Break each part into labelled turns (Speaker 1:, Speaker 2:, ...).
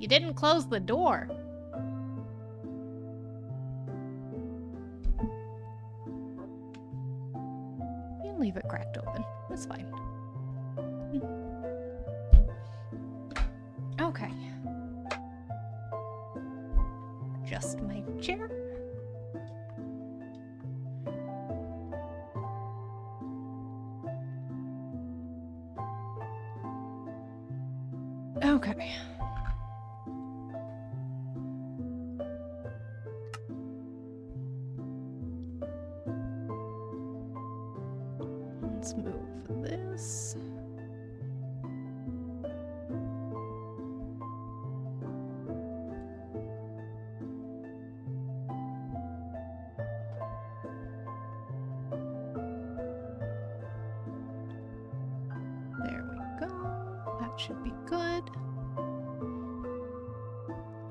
Speaker 1: You didn't close the door. You can leave it cracked open. That's fine. Okay. Just my chair. Okay. Let's move this. There we go. That should be good.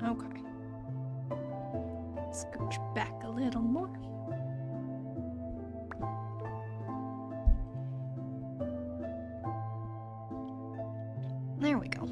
Speaker 1: Okay. Scooch back a little more. There we go.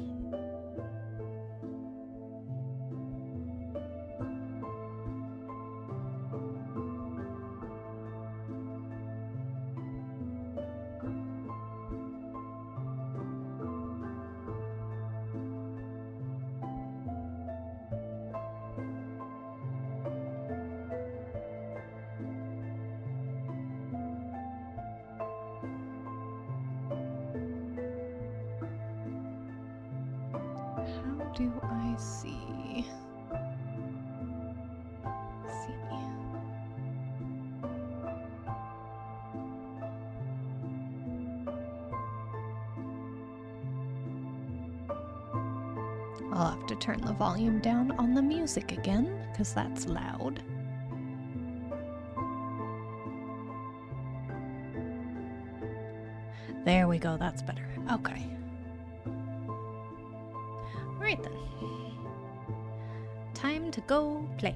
Speaker 1: How do I see? I'll have to turn the volume down on the music again, because that's loud. There we go, that's better. Okay. Alright then. Time to go play.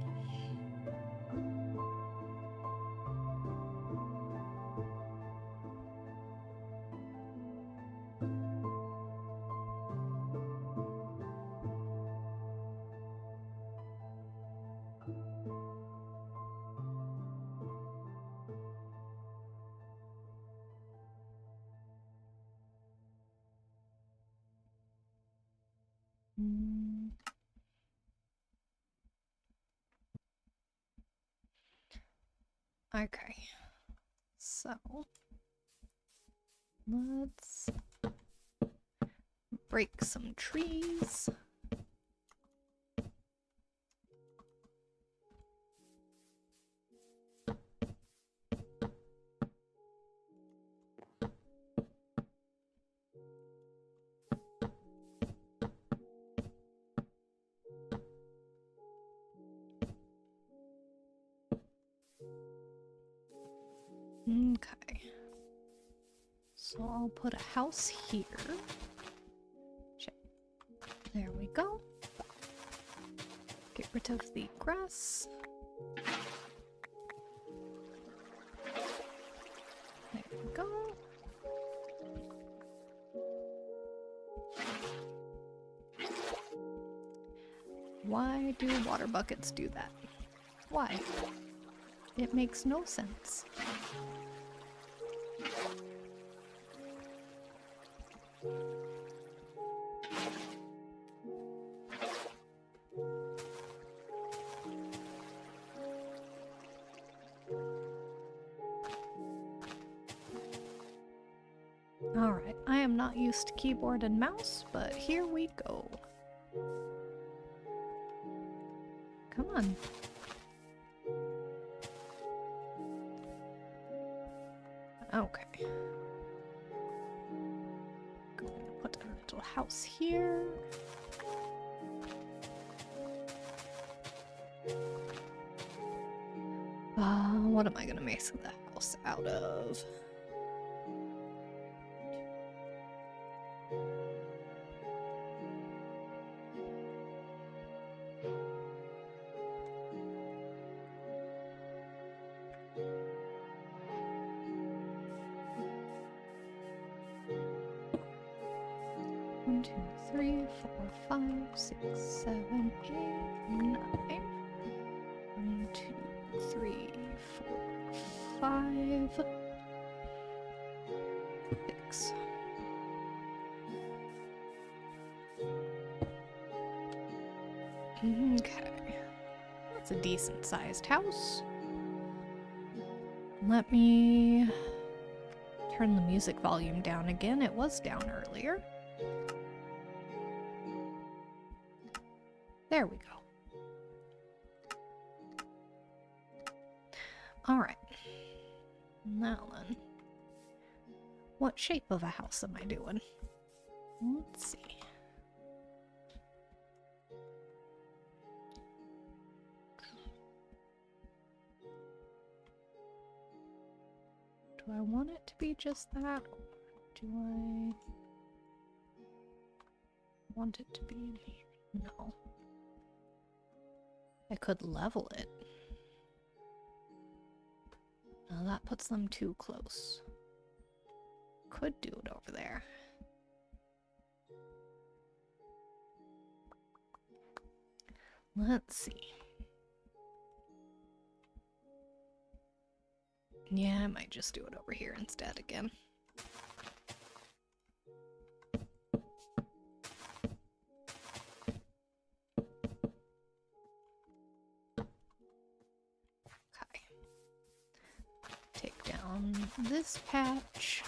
Speaker 1: Okay, so let's break some trees. Okay. So I'll put a house here. There we go. Get rid of the grass. There we go. Why do water buckets do that? Why? It makes no sense. Alright, I am not used to keyboard and mouse, but here we go. Come on. Okay. Going to put a little house here. What am I gonna make the house out of? 1, 2, 3, 4, 5, 6, 7, 8, 9. 1, 2, 3, 4, 5, 6. Okay. That's a decent sized house. Let me turn the music volume down again. It was down earlier. There we go. Alright. Now then. What shape of a house am I doing? Let's see. Do I want it to be just that? Or do I want it to be in here? No. I could level it. No, that puts them too close. Could do it over there. Let's see. Yeah, I might just do it over here instead again. Okay. Take down this patch.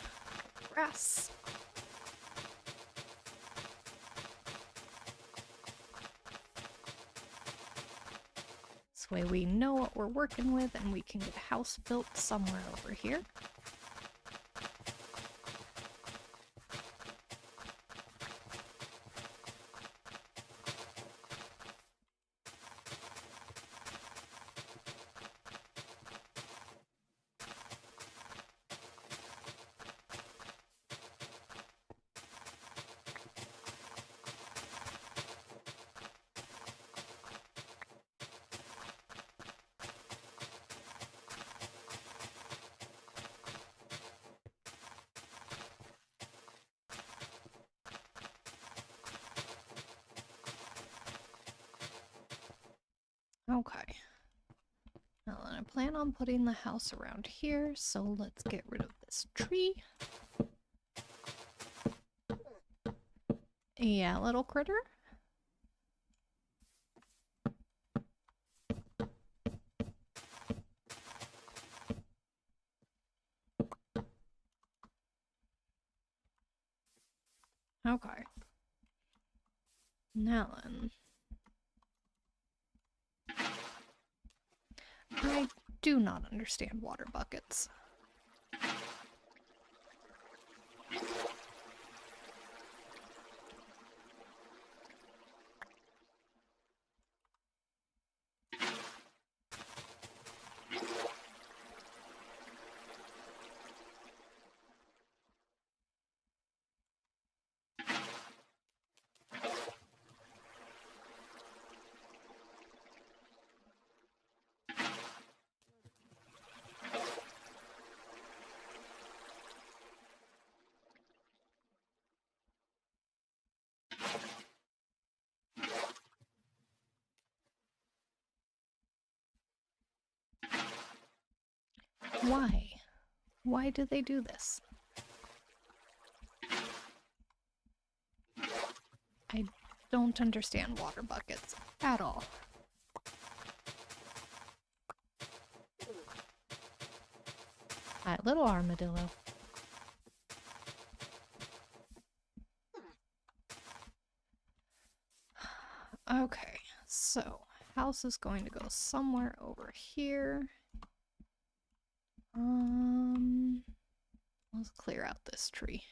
Speaker 1: Grass. This way we know what we're working with and we can get a house built somewhere over here. Okay. Now then I plan on putting the house around here, so let's get rid of this tree. Yeah, little critter. Okay. Now then. I do not understand water buckets. Why? Why do they do this? I don't understand water buckets at all. Hi, little armadillo. Okay, so house is going to go somewhere over here. Let's clear out this tree.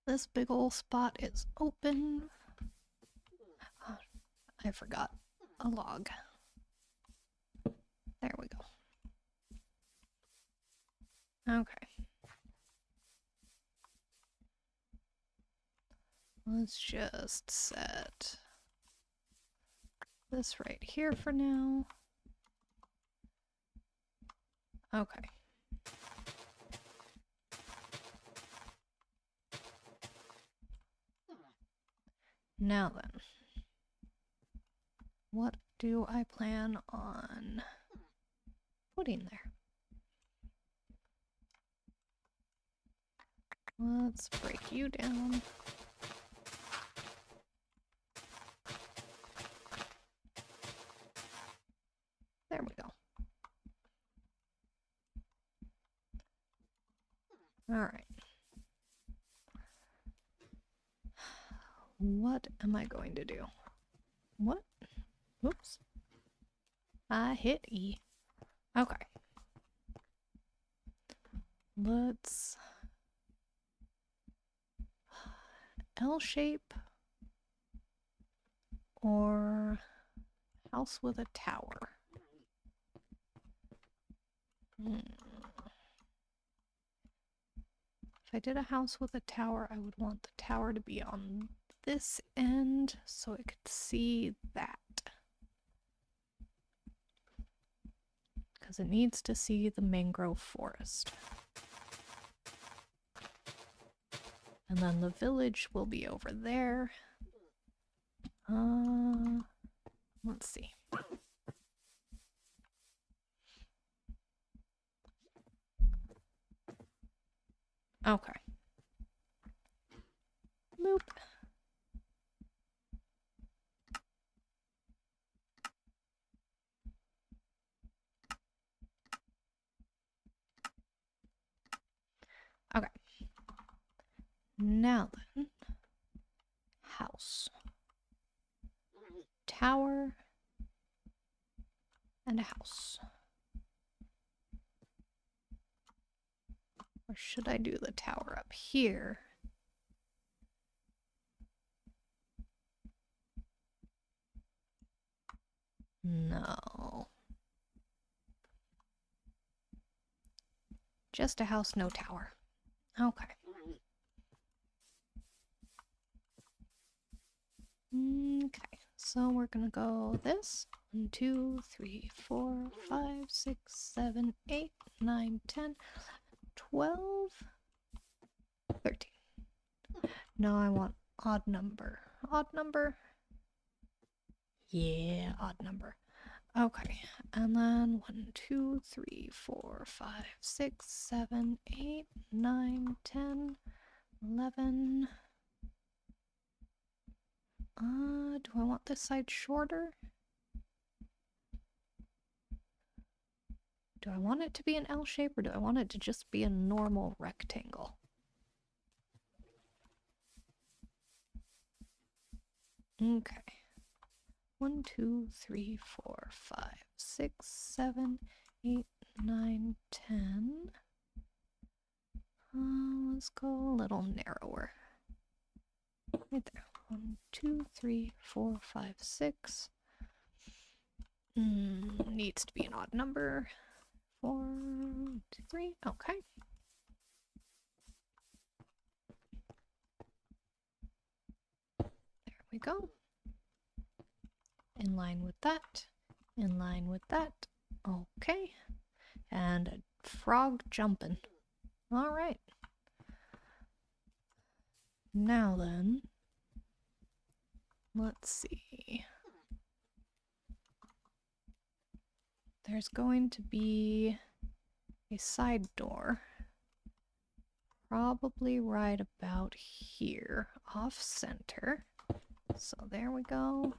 Speaker 1: This big old spot is open. Oh, I forgot a log. There we go. Okay. Let's just set this right here for now. Okay. Now then, what do I plan on putting there? Let's break you down. There we go. All right. What am I going to do? What? Oops. I hit E. Okay. Let's... L shape or house with a tower? If I did a house with a tower, I would want the tower to be on this end so it could see that. Because it needs to see the mangrove forest. And then the village will be over there. Let's see. Okay. Boop. Okay. Now then, house, tower, and a house. Or should I do the tower up here? No. Just a house, no tower. Okay. Okay, so we're gonna go this. 1, 2, 3, 4, 5, 6, 7, 8, 9, 10, 12, 13. Now I want odd number. Odd number? Yeah, odd number. Okay, and then 1, 2, 3, 4, 5, 6, 7, 8, 9, 10, 11. Do I want this side shorter? Do I want it to be an L shape or do I want it to just be a normal rectangle? Okay. 1, 2, 3, 4, 5, 6, 7, 8, 9, 10. Let's go a little narrower. Right there. 1, 2, 3, 4, 5, 6. Needs to be an odd number. 4, 2, 3. Okay. There we go. In line with that. In line with that. Okay. And a frog jumping. All right. Now then, let's see. There's going to be a side door, probably right about here, off center. So there we go.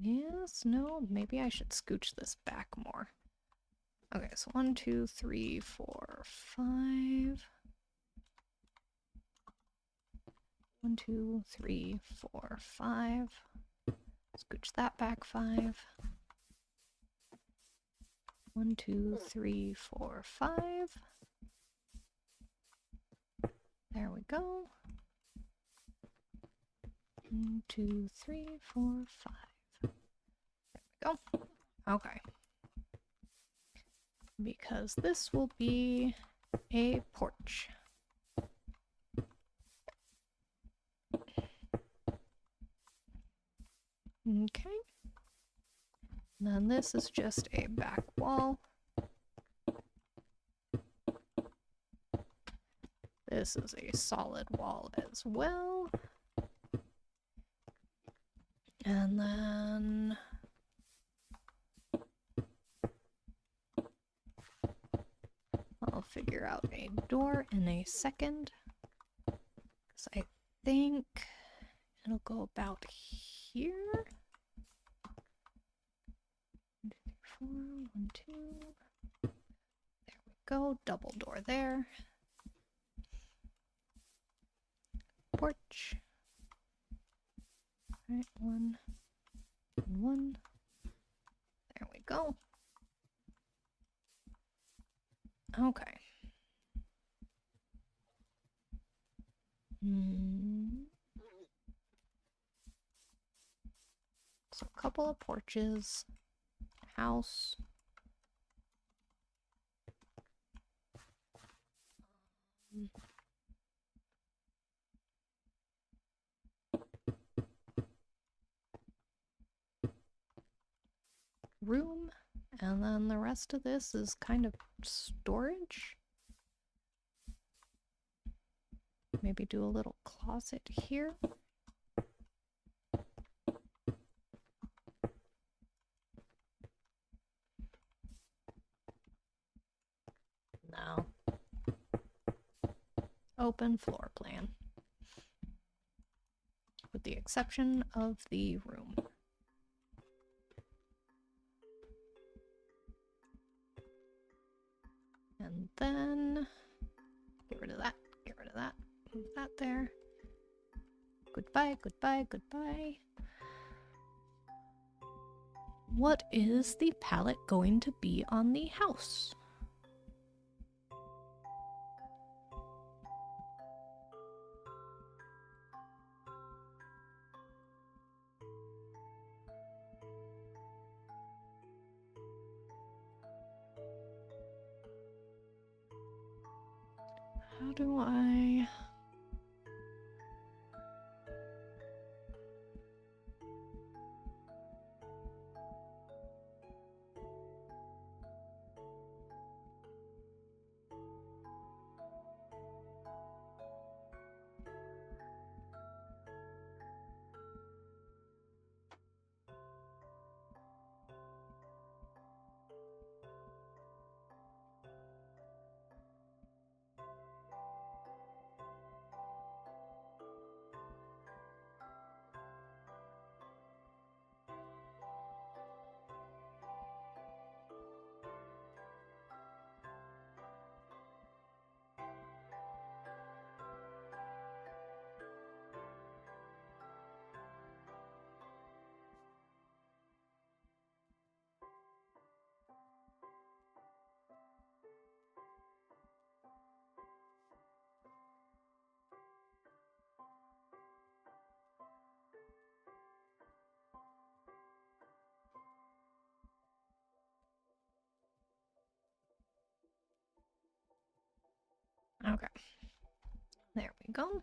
Speaker 1: Yes, no, maybe I should scooch this back more. Okay, so 1, 2, 3, 4, 5. 1, 2, 3, 4, 5. Scooch that back 5. 1, 2, 3, 4, 5. There we go. 1, 2, 3, 4, 5. There we go. Okay. Because this will be a porch. Okay. And then this is just a back wall. This is a solid wall as well. And then I'll figure out a door in a second. Because I think it'll go about here. 1, 2, 3, 4, 1, 2. There we go. Double door there. Porch. All right, 1 and 1. There we go. Okay. So a couple of porches, house. Room, and then the rest of this is kind of storage. Maybe do a little closet here. No. Open floor plan. With the exception of the room. And then get rid of that, get rid of that, move that there. Goodbye, goodbye, goodbye. What is the palette going to be on the house? How do I... Okay. There we go.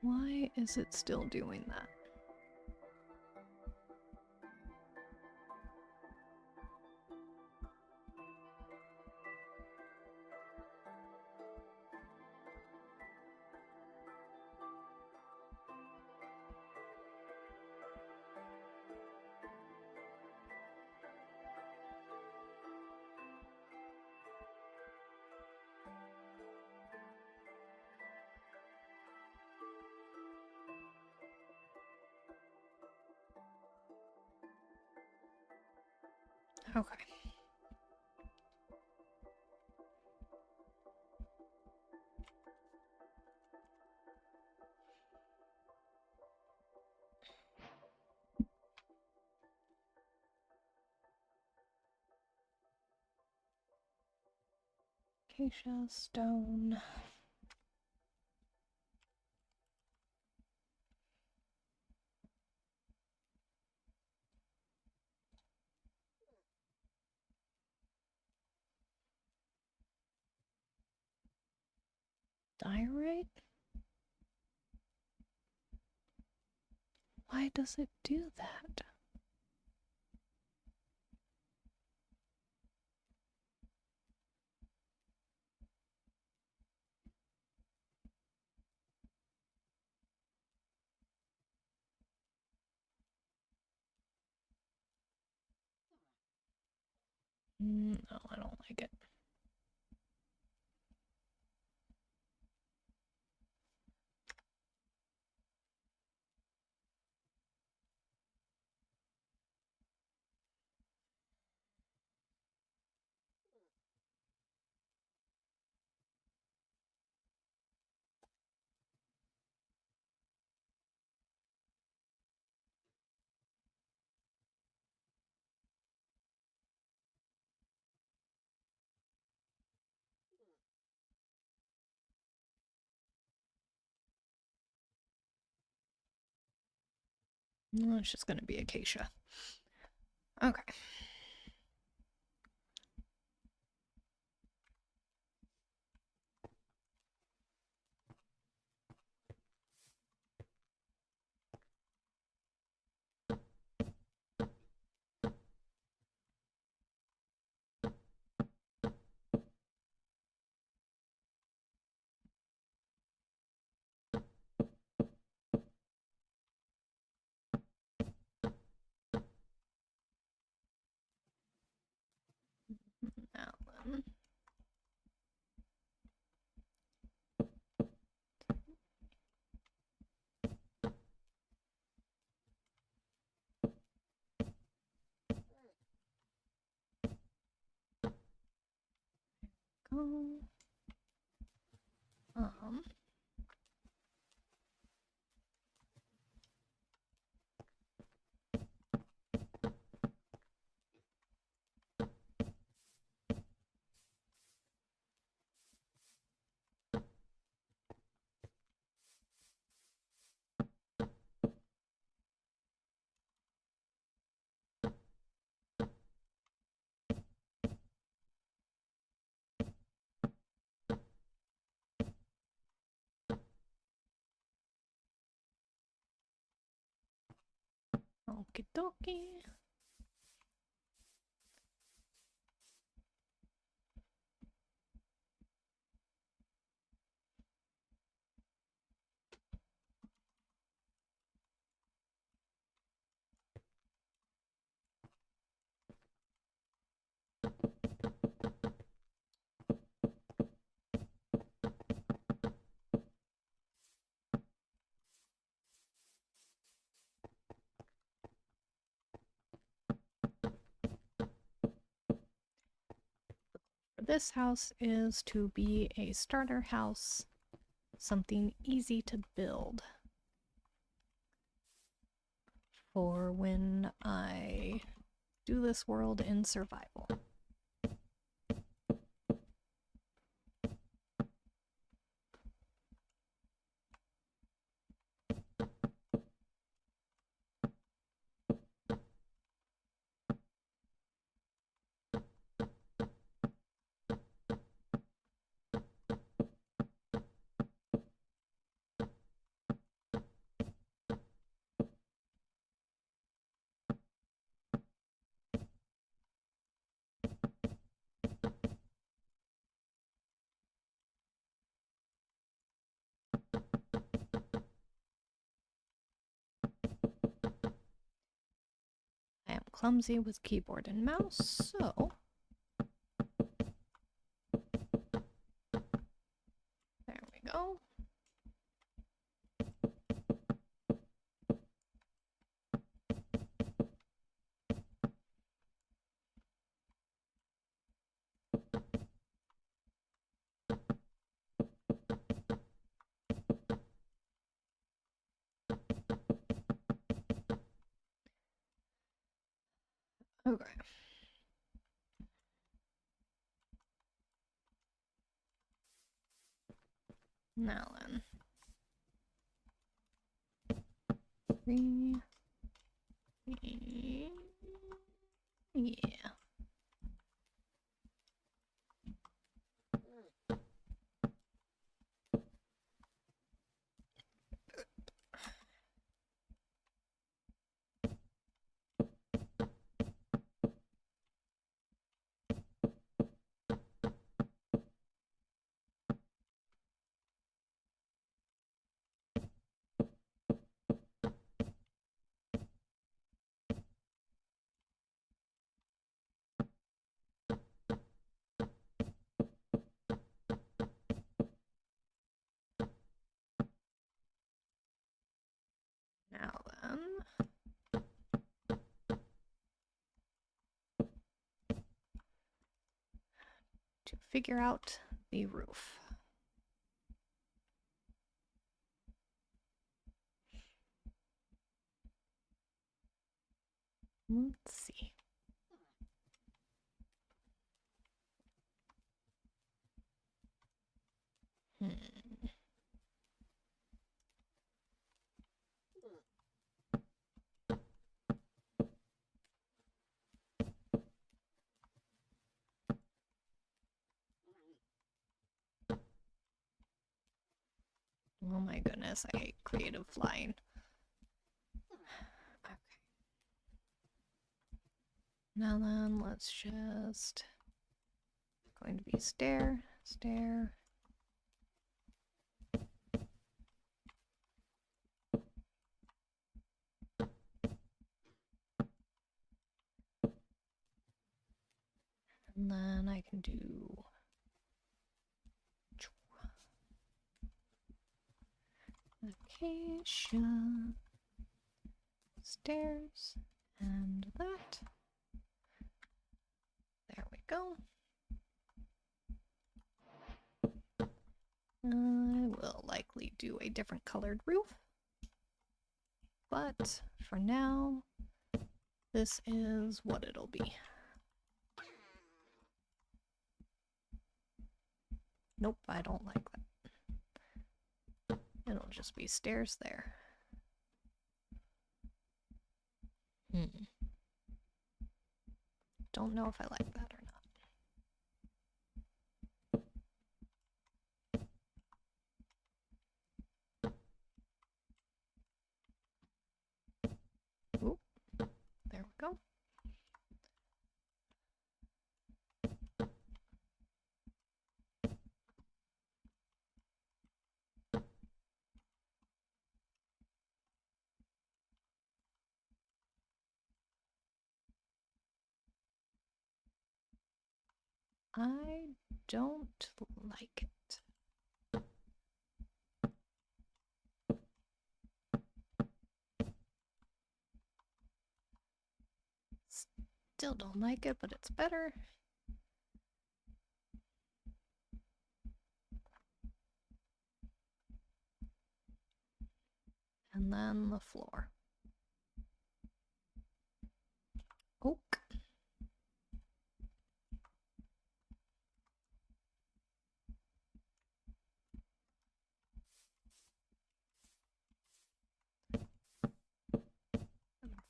Speaker 1: Why is it still doing that? Okay. Acacia, stone. Diorite? Why does it do that? No, I don't like it. No, it's just gonna be acacia. Okay. Now then. Go. Um. Okie dokie. This house is to be a starter house, something easy to build for when I do this world in survival. I am clumsy with keyboard and mouse, so there we go. Okay. Now then. 3. Yeah. Now then. To figure out the roof. Let's see. Oh my goodness, I hate creative flying. Okay. Now then, let's just going to be stair, stair. And then I can do acacia, stairs, and that. There we go. I will likely do a different colored roof, but for now, this is what it'll be. Nope, I don't like that. It'll just be stairs there. Don't know if I like that or not. Oop, there we go. I don't like it. Still don't like it, but it's better. And then the floor. Oak.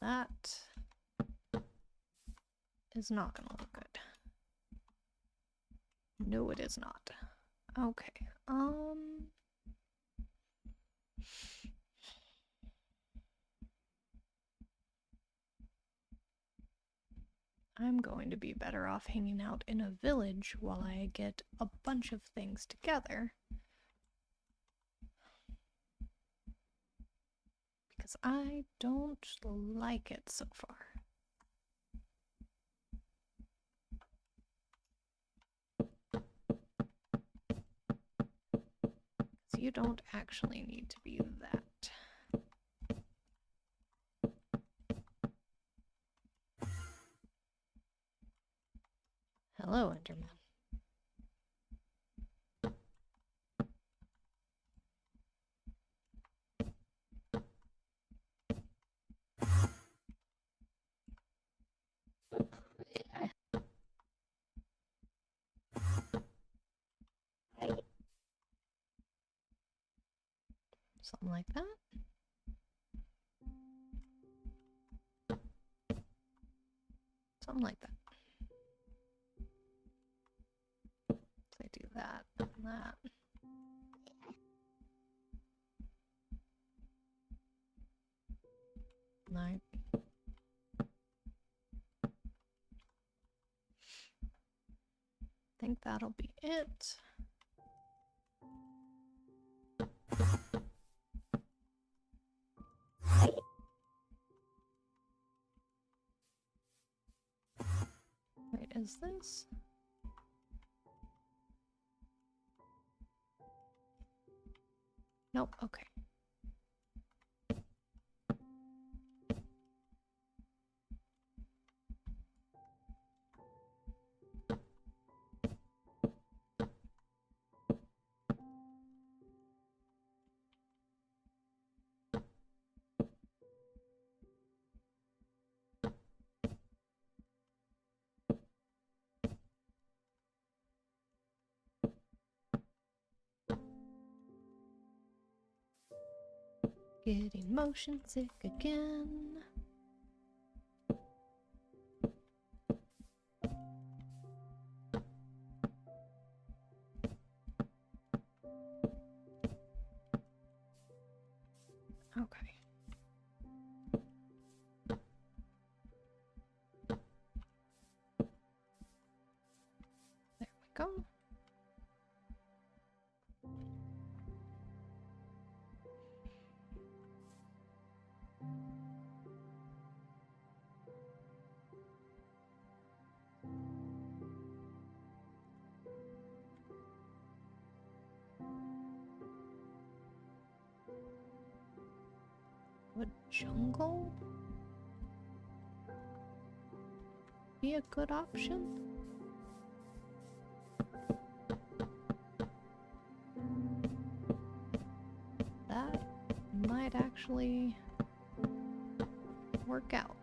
Speaker 1: That is not gonna look good. No, it is not. Okay, I'm going to be better off hanging out in a village while I get a bunch of things together. Because I don't like it so far. So you don't actually need to be that. Hello, Enderman. Something like that. Something like that. So I do that and that. Right. I think that'll be it. Wait, is this? Nope, okay. Getting motion sick again. Okay. There we go. Would jungle be a good option? That might actually work out.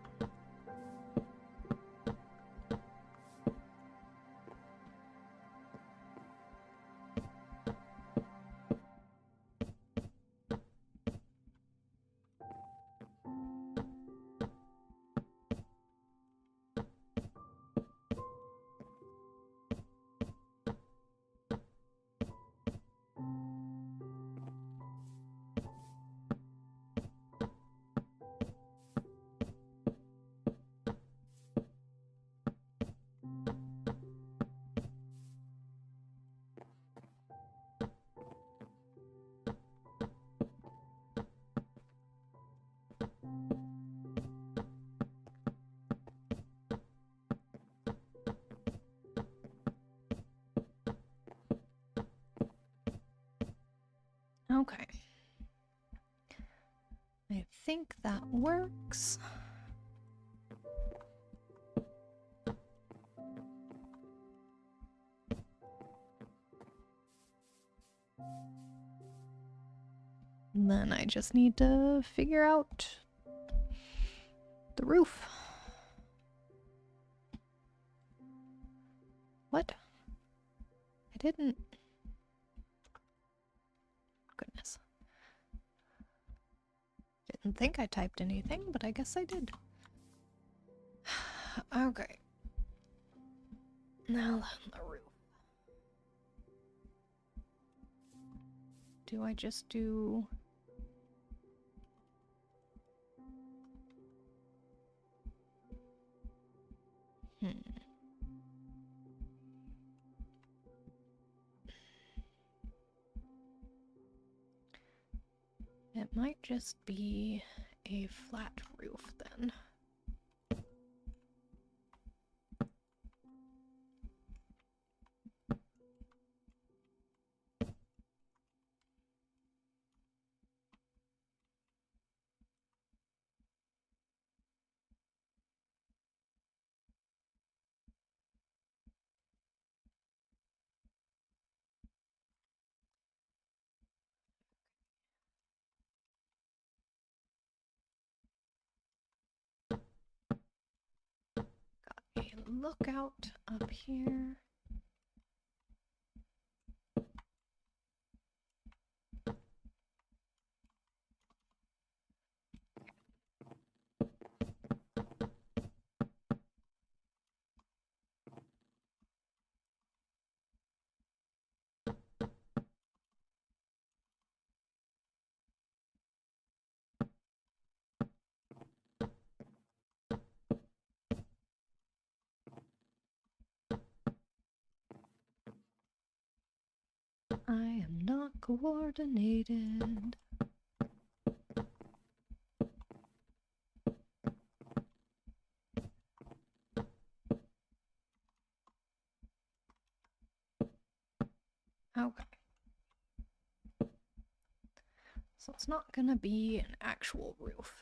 Speaker 1: Okay. I think that works. And then I just need to figure out the roof. What? I didn't. Goodness. Didn't think I typed anything, but I guess I did. Okay. Now then, the roof. Do I just do... It might just be a flat roof then. Got a lookout up here. I am not coordinated. Okay. So it's not gonna be an actual roof.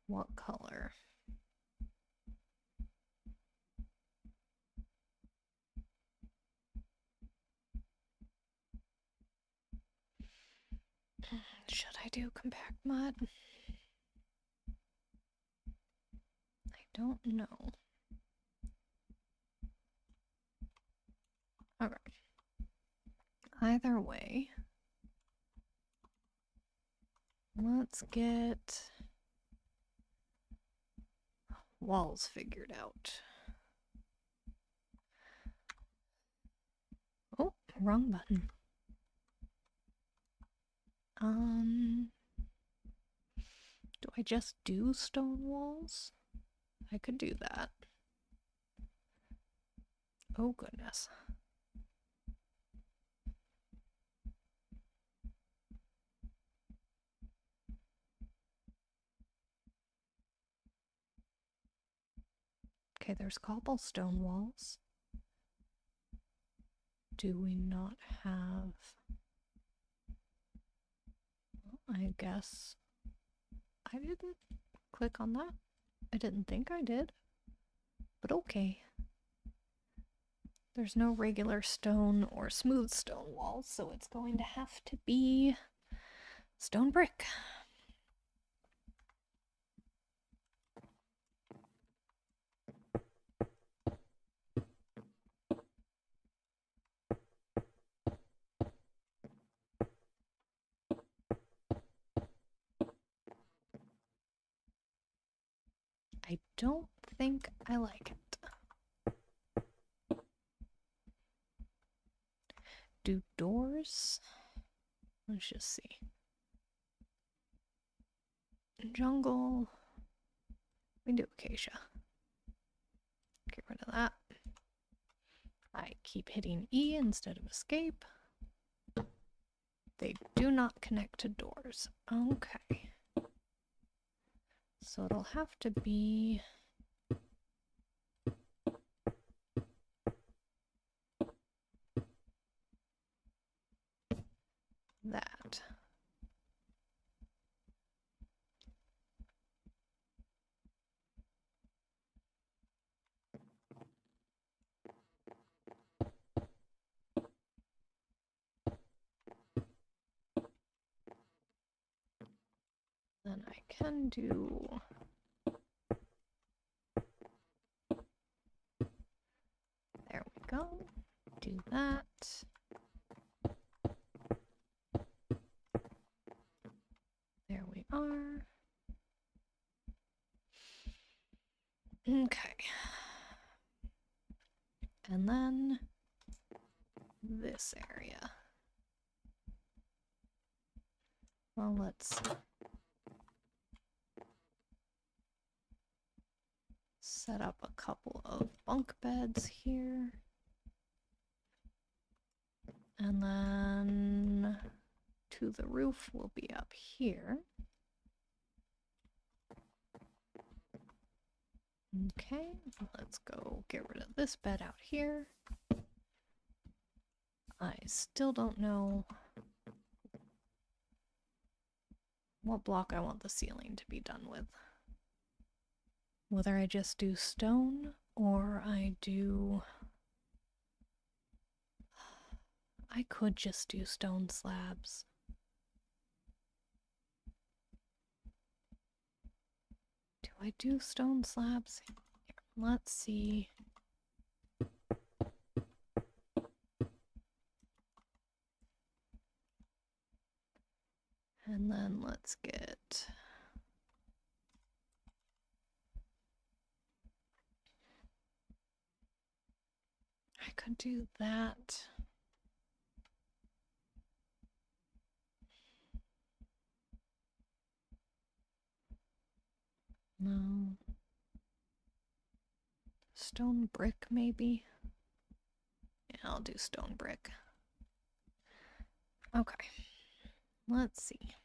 Speaker 1: What color? Should I do compact mud? I don't know. Alright. Either way, let's get walls figured out. Oh, wrong button. Do I just do stone walls? I could do that. Oh goodness. Okay, there's cobblestone walls. Do we not have... I guess I didn't click on that. I didn't think I did. But okay. There's no regular stone or smooth stone walls, so it's going to have to be stone brick. I don't think I like it. Do doors? Let's just see. Jungle. We do acacia. Get rid of that. I keep hitting E instead of escape. They do not connect to doors. Okay. So it'll have to be... that. Then I can do... There we go. Do that. There we are. Okay. And then this area. Well, let's set up a couple of bunk beds here. And then to the roof will be up here. Okay, let's go get rid of this bed out here. I still don't know what block I want the ceiling to be done with. Whether I just do stone or I do... I could just do stone slabs. Do I do stone slabs? Here, let's see. And then let's get... I could do that. No. stone brick, maybe? Yeah, I'll do stone brick. Okay. Let's see.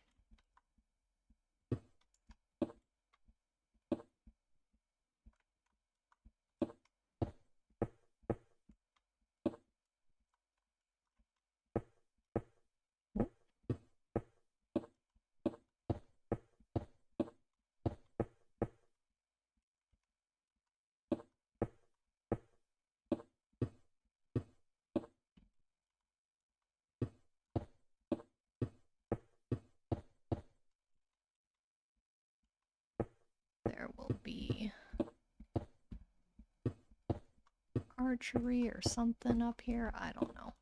Speaker 1: There will be archery or something up here. I don't know.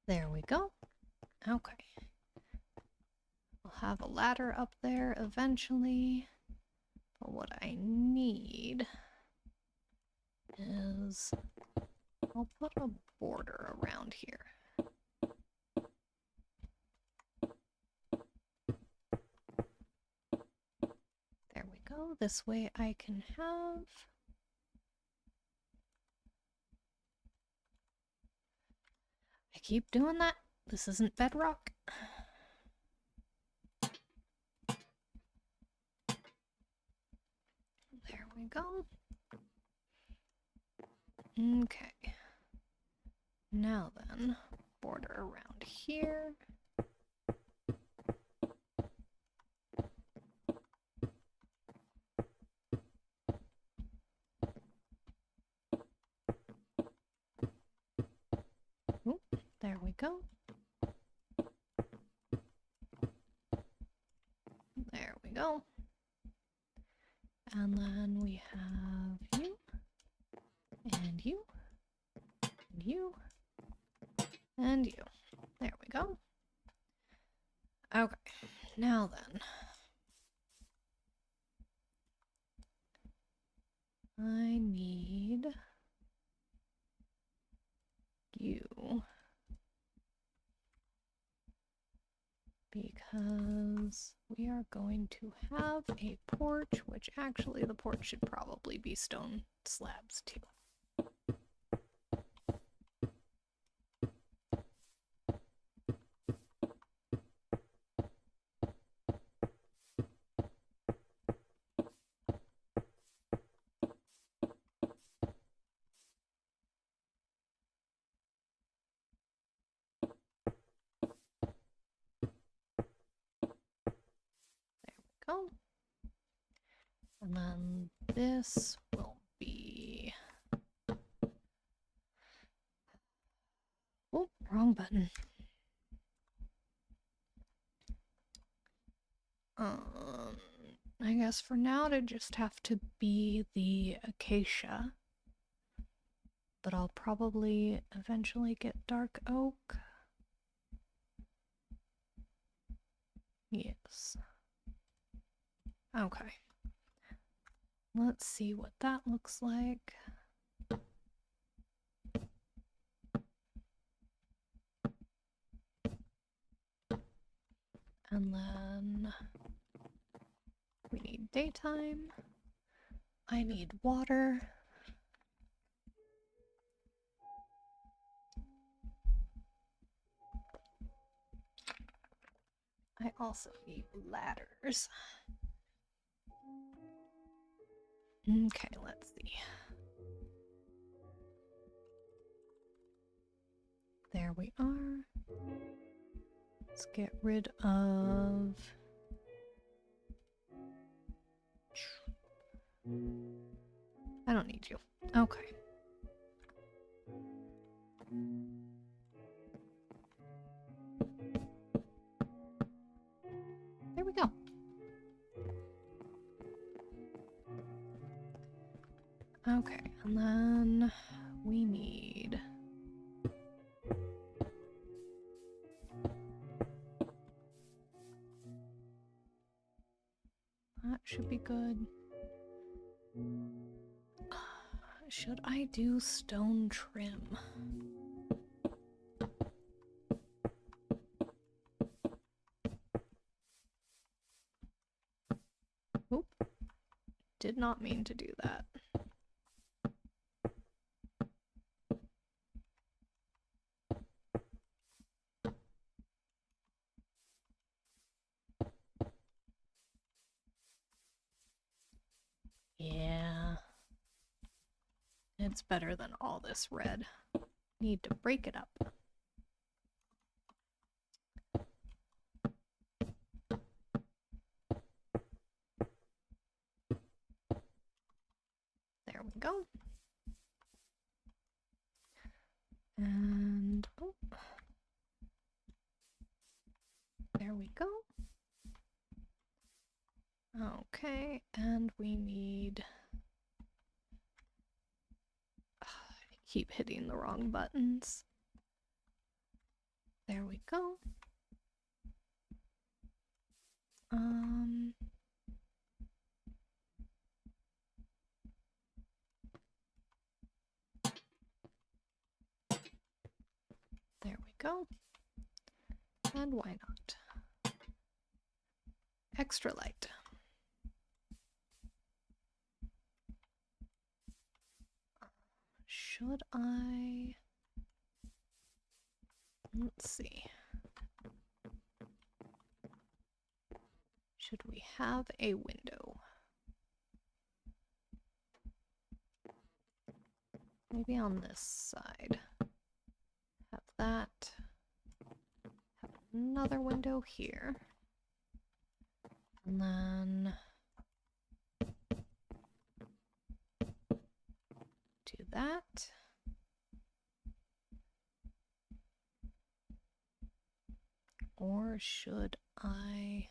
Speaker 1: There we go. Okay. I'll have a ladder up there eventually. But what I need is... I'll put a border around here. There we go. This way I can have... I keep doing that. This isn't bedrock. There we go. Okay. Now then, border around here. Ooh, there we go. There we go. And then we have you, and you, and you, and you. There we go. Okay, now then. I need you. Because we are going to have a porch, which actually the porch should probably be stone slabs too. Go. And then this will be... Oh, wrong button. I guess for now it'd just have to be the acacia. But I'll probably eventually get dark oak. Yes. Okay. Let's see what that looks like. And then we need daytime. I need water. I also need ladders. Okay, let's see. There we are. Let's get rid of... I don't need you. Okay. There we go. Okay, and then we need... Should I do stone trim? Oop. Did not mean to do that. Yeah. It's better than all this red. Need to break it up. There we go. And oh, there we go. Okay, and we need... I keep hitting the wrong buttons. There we go. There we go. And why not? Extra light. Should I... Let's see. Should we have a window? Maybe on this side. Have that. Have another window here. And then do that. Or should I...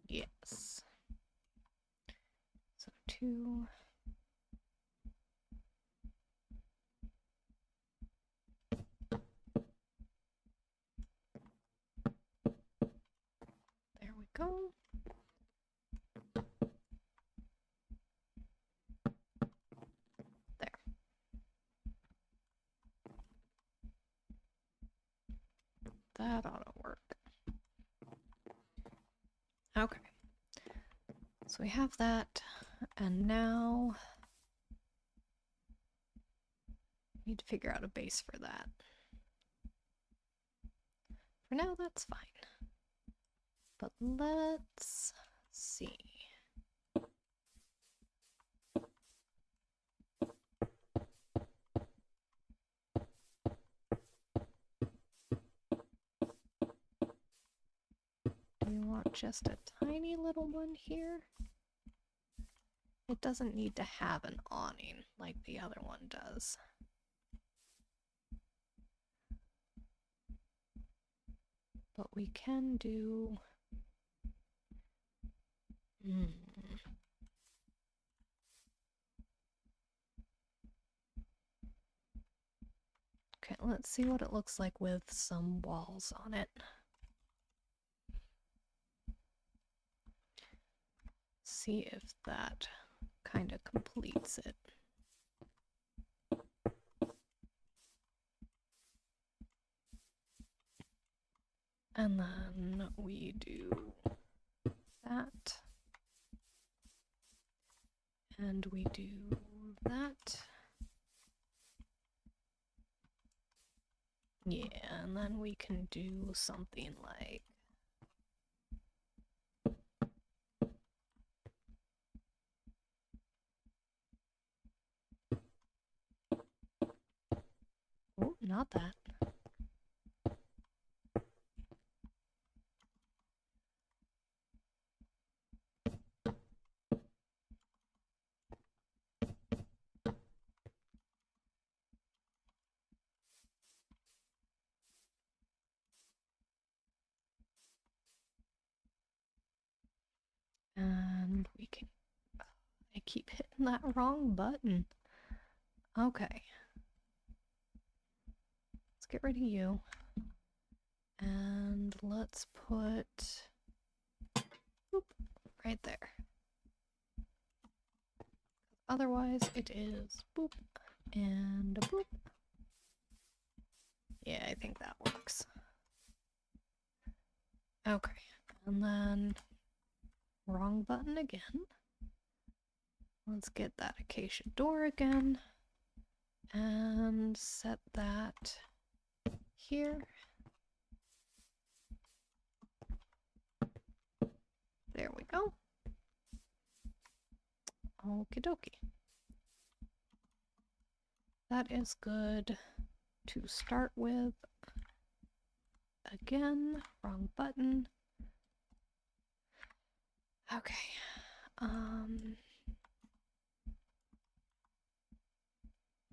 Speaker 1: Yes. So 2. There we go. There. That ought to work. Okay. So we have that, and now we need to figure out a base for that. For now, that's fine. But let's see. Do you want just a tiny little one here? It doesn't need to have an awning like the other one does. But we can do... Okay, let's see what it looks like with some walls on it. See if that kind of completes it. And then we do that. And we do that. Yeah, and then we can do something like... Oh, not that. keep hitting that wrong button. Okay. Let's get rid of you. And let's put boop right there. Otherwise it is boop and a boop. Yeah, I think that works. Okay, and then wrong button again. Let's get that acacia door again and set that here. There we go. Okie dokie. That is good to start with. Again, wrong button. Okay.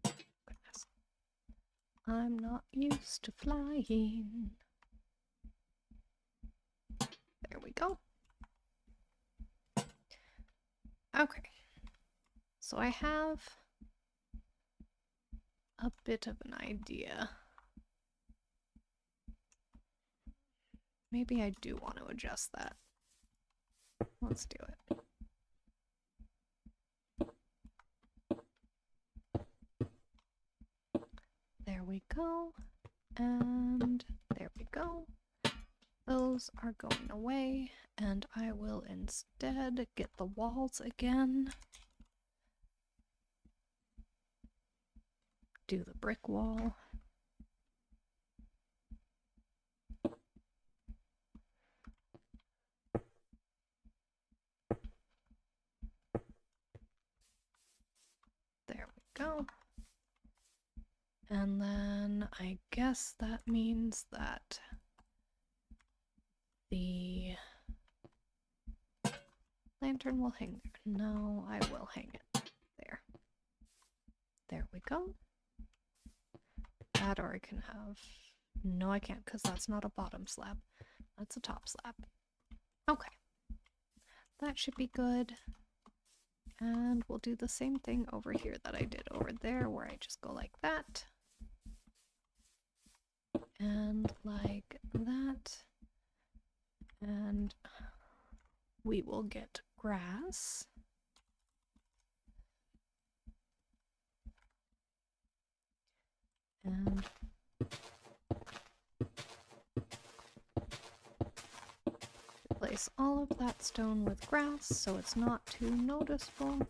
Speaker 1: Goodness. I'm not used to flying. There we go. Okay. So I have a bit of an idea. Maybe I do want to adjust that. Let's do it. There we go. And there we go. Those are going away, and I will instead get the walls again. Do the brick wall. There we go. And then I guess that means that the lantern will hang there. No, I will hang it there. There we go. That, or I can have... No, I can't, because that's not a bottom slab. That's a top slab. Okay. That should be good. And we'll do the same thing over here that I did over there, where I just go like that. And like that. And we will get grass. And replace all of that stone with grass so it's not too noticeable.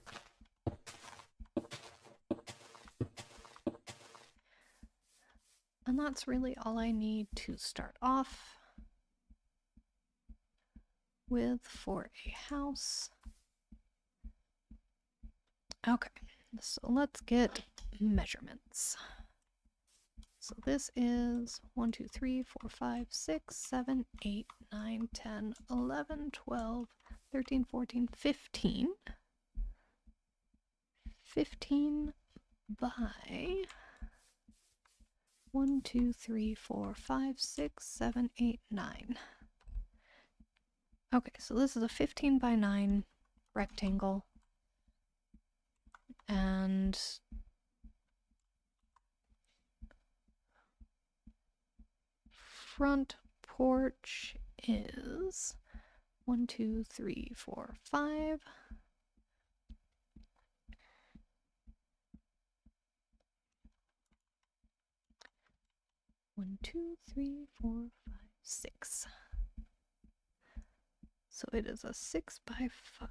Speaker 1: And that's really all I need to start off with for a house. Okay, so let's get measurements. So this is 1, 2, 3, 4, 5, 6, 7, 8, 9, 10, 11, 12, 13, 14, 15. 15 by 1, 2, 3, 4, 5, 6, 7, 8, 9. Okay, so this is a 15 by 9 rectangle. And front porch is 1, 2, 3, 4, 5. One, 2, 3, 4, 5, 6. So it is a 6 by 5.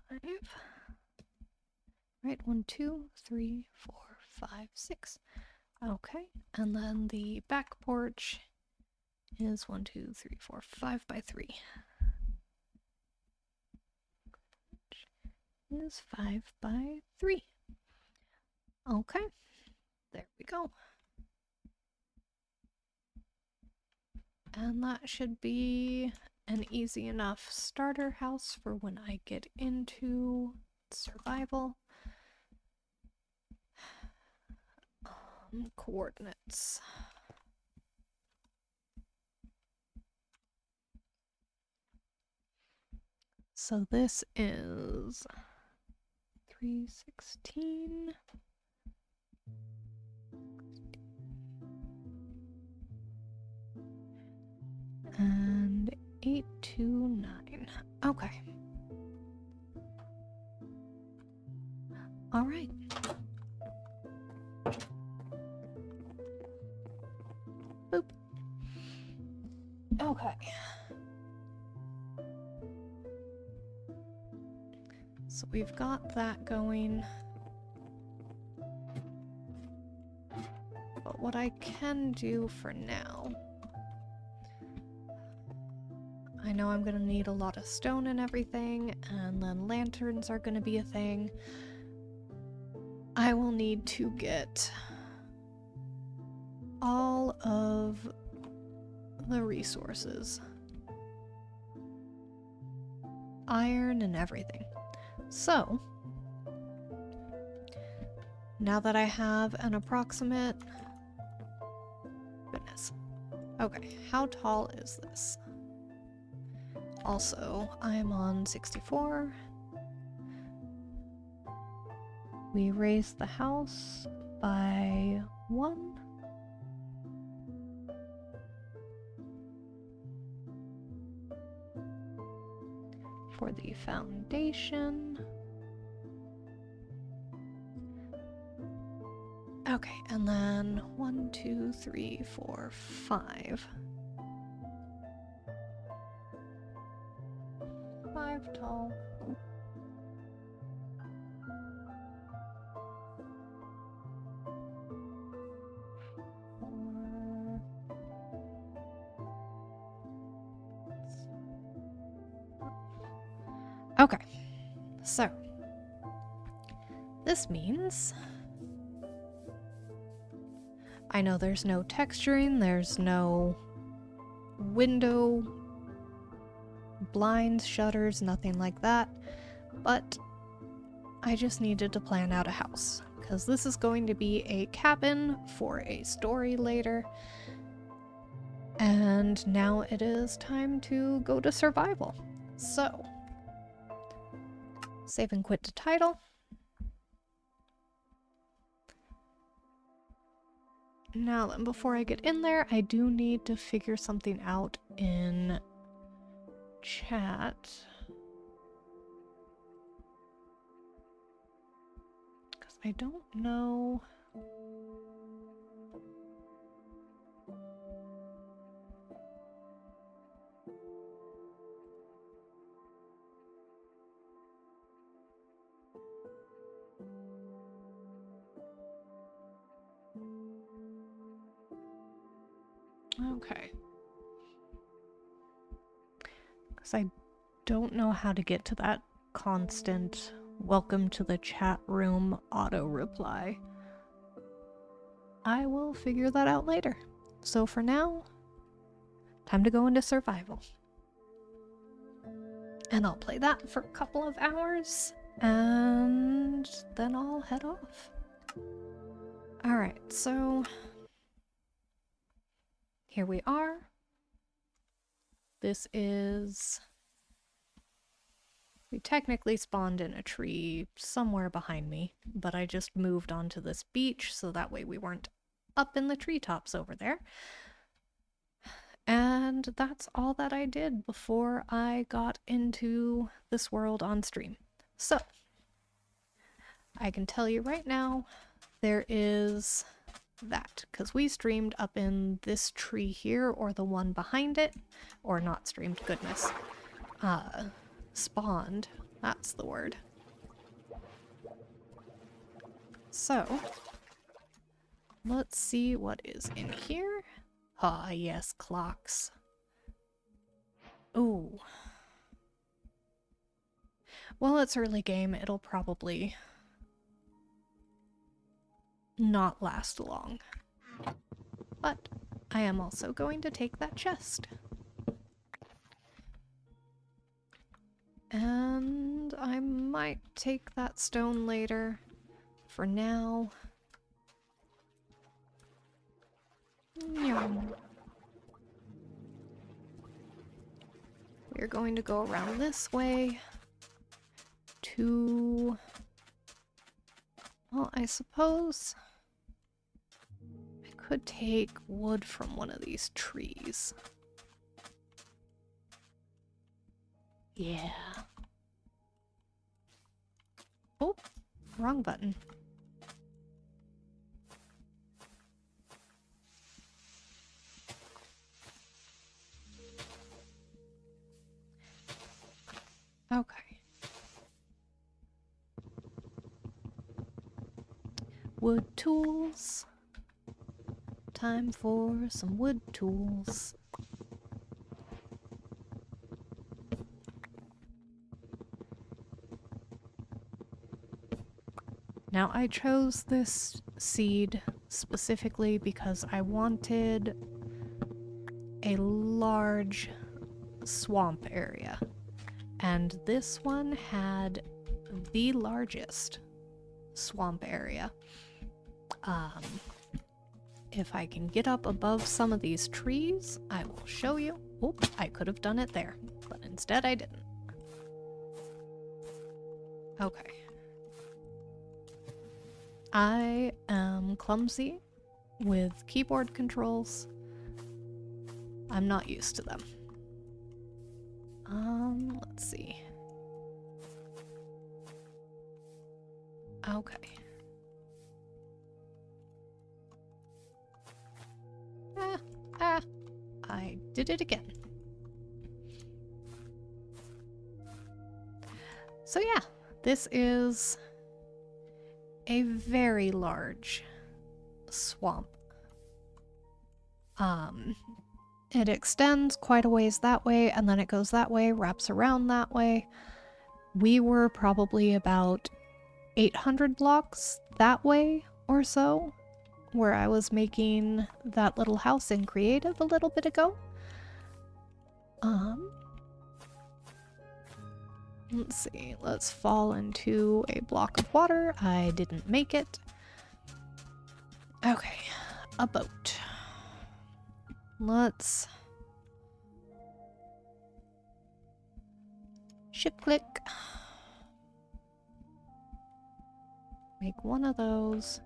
Speaker 1: Right, 1, 2, 3, 4, 5, 6. Okay, and then the back porch is 1, 2, 3, 4, 5 by 3. Is 5 by 3. Okay, there we go. And that should be an easy enough starter house for when I get into survival. Coordinates. So this is 316. And 829. Okay. All right. Boop. Okay. So we've got that going. But what I can do for now, I know I'm gonna need a lot of stone and everything, and then lanterns are gonna be a thing. I will need to get all of the resources. Iron and everything. So, now that I have an approximate... Goodness. Okay, how tall is this? Also, I'm on 64. We raised the house by 1. For the foundation. Okay, and then 1, 2, 3, 4, 5. 5 tall. Okay, so this means I know there's no texturing, there's no window, blinds, shutters, nothing like that, but I just needed to plan out a house, because this is going to be a cabin for a story later, and now it is time to go to survival. So, save and quit to title. Now then, before I get in there, I do need to figure something out in chat. Because I don't know... Okay. Because I don't know how to get to that constant welcome to the chat room auto reply. I will figure that out later. So for now, time to go into survival. And I'll play that for a couple of hours, and then I'll head off. Alright, so... here we are. This is... we technically spawned in a tree somewhere behind me, but I just moved onto this beach so that way we weren't up in the treetops over there. And that's all that I did before I got into this world on stream. So, I can tell you right now, there is... that, because we streamed up in this tree here, or the one behind it, or not streamed, goodness, spawned, that's the word. So, let's see what is in here. Ah, yes, clocks. Ooh. Well, it's early game, it'll probably not last long. But I am also going to take that chest. And I might take that stone later. For now... Yum. We're going to go around this way to Well, I suppose I could take wood from one of these trees. Yeah. Oh, wrong button. Okay. Wood tools. Time for some wood tools. Now, I chose this seed specifically because I wanted a large swamp area. And this one had the largest swamp area. If I can get up above some of these trees, I will show you. Oh, I could have done it there, but instead I didn't. Okay. I am clumsy with keyboard controls. I'm not used to them. Let's see. Okay. I did it again. So yeah, this is a very large swamp. It extends quite a ways that way, and then it goes that way, wraps around that way. We were probably about 800 blocks that way or so, where I was making that little house in creative a little bit ago. Let's see, let's fall into a block of water. I didn't make it. Okay, a boat. Let's shift click. Make one of those.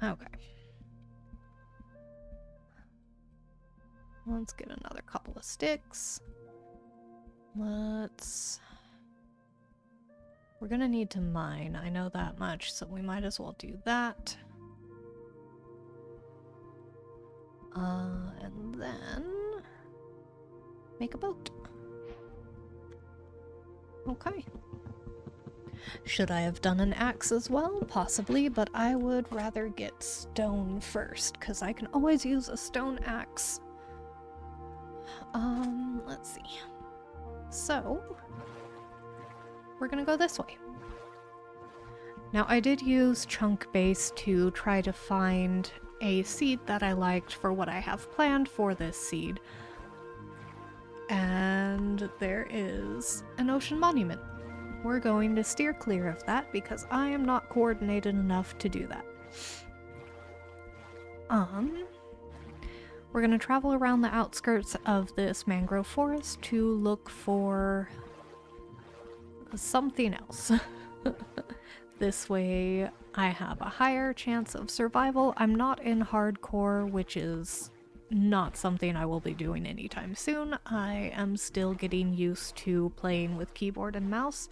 Speaker 1: Okay. Let's get another couple of sticks. We're gonna need to mine, I know that much, so we might as well do that. And then make a boat. Okay. Should I have done an axe as well? Possibly, but I would rather get stone first, because I can always use a stone axe. Let's see. So, we're gonna go this way. Now, I did use chunk base to try to find a seed that I liked for what I have planned for this seed. And there is an ocean monument. We're going to steer clear of that because I am not coordinated enough to do that. We're going to travel around the outskirts of this mangrove forest to look for something else. This way I have a higher chance of survival. I'm not in hardcore, which is not something I will be doing anytime soon. I am still getting used to playing with keyboard and mouse,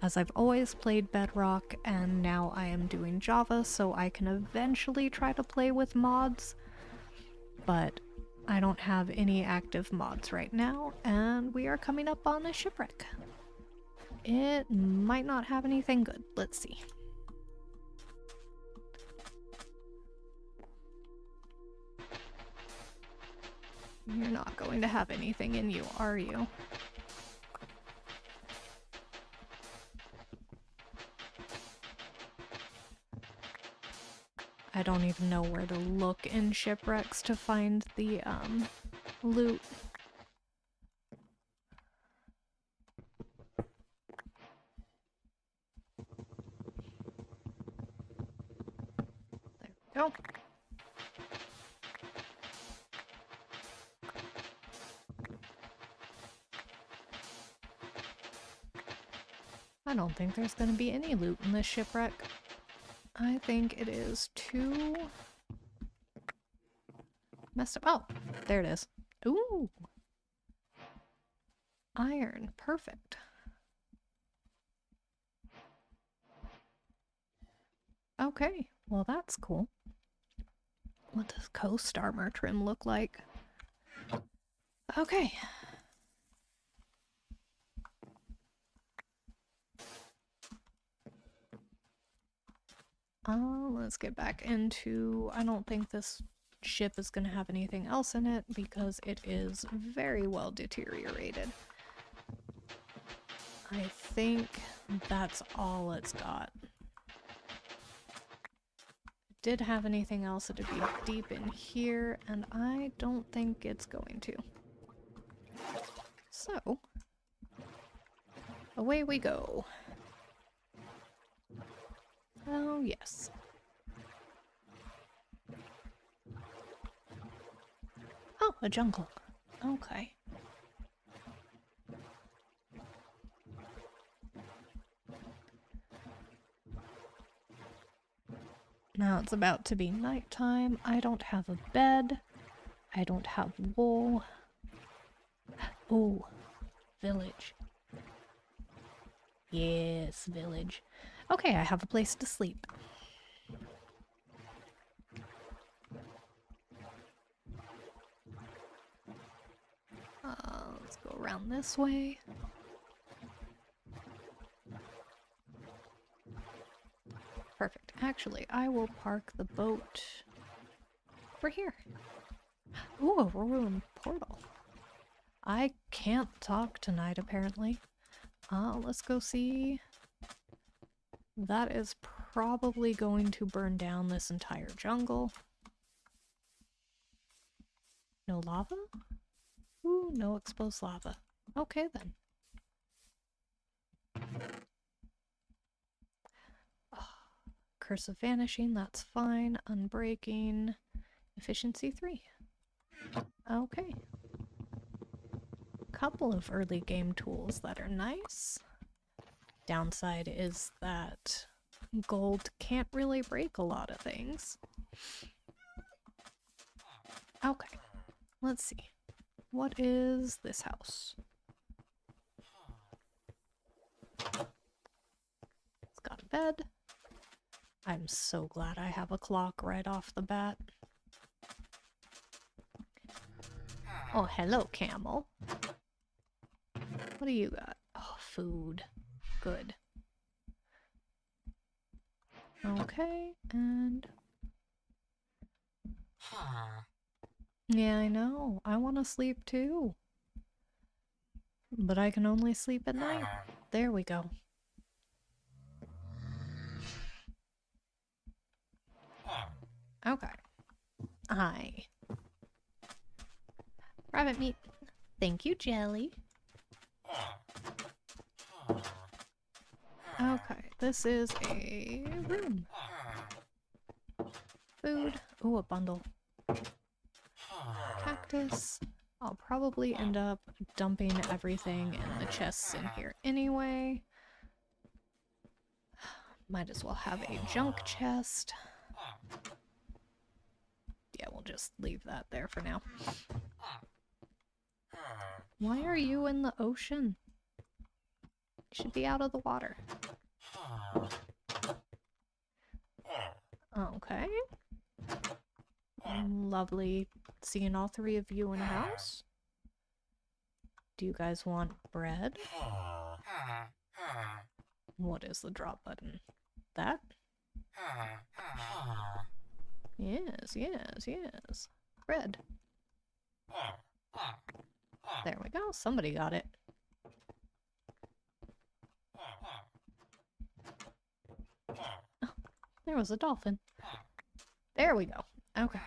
Speaker 1: as I've always played Bedrock, and now I am doing Java, so I can eventually try to play with mods. But I don't have any active mods right now, and we are coming up on a shipwreck. It might not have anything good. Let's see. You're not going to have anything in you, are you? I don't even know where to look in shipwrecks to find the, loot. There we go. I don't think there's gonna be any loot in this shipwreck. I think it is too messed up. Oh, there it is. Ooh! Iron. Perfect. Okay, well that's cool. What does coast armor trim look like? Okay. Let's get back into... I don't think this ship is going to have anything else in it because it is very well deteriorated. I think that's all it's got. If it did have anything else, it'd be deep in here, and I don't think it's going to. So, away we go. Oh, yes. Oh, a jungle. Okay. Now it's about to be nighttime. I don't have a bed. I don't have wool. Oh, village. Yes, village. Okay, I have a place to sleep. Let's go around this way. Perfect. Actually, I will park the boat over here. Ooh, a ruined portal. I can't talk tonight, apparently. Let's go see. That is probably going to burn down this entire jungle. No lava? Ooh, no exposed lava. Okay, then. Curse of Vanishing, that's fine. Unbreaking. Efficiency 3. Okay. Couple of early game tools that are nice. Downside is that gold can't really break a lot of things. Okay, let's see. What is this house? It's got a bed. I'm so glad I have a clock right off the bat. Oh, hello, camel. What do you got? Oh, food. Good. Okay, and... Yeah, I know. I want to sleep too. But I can only sleep at night. There we go. Okay. Hi. Rabbit meat. Thank you, Jelly. Okay, this is a room. Food. Ooh, a bundle. Cactus. I'll probably end up dumping everything in the chests in here anyway. Might as well have a junk chest. Yeah, we'll just leave that there for now. Why are you in the ocean? You should be out of the water. Okay. Lovely seeing all three of you in a house. Do you guys want bread? What is the drop button? That? Yes, yes, yes. Bread. There we go. Somebody got it. Oh, there was a dolphin. There we go. Okay.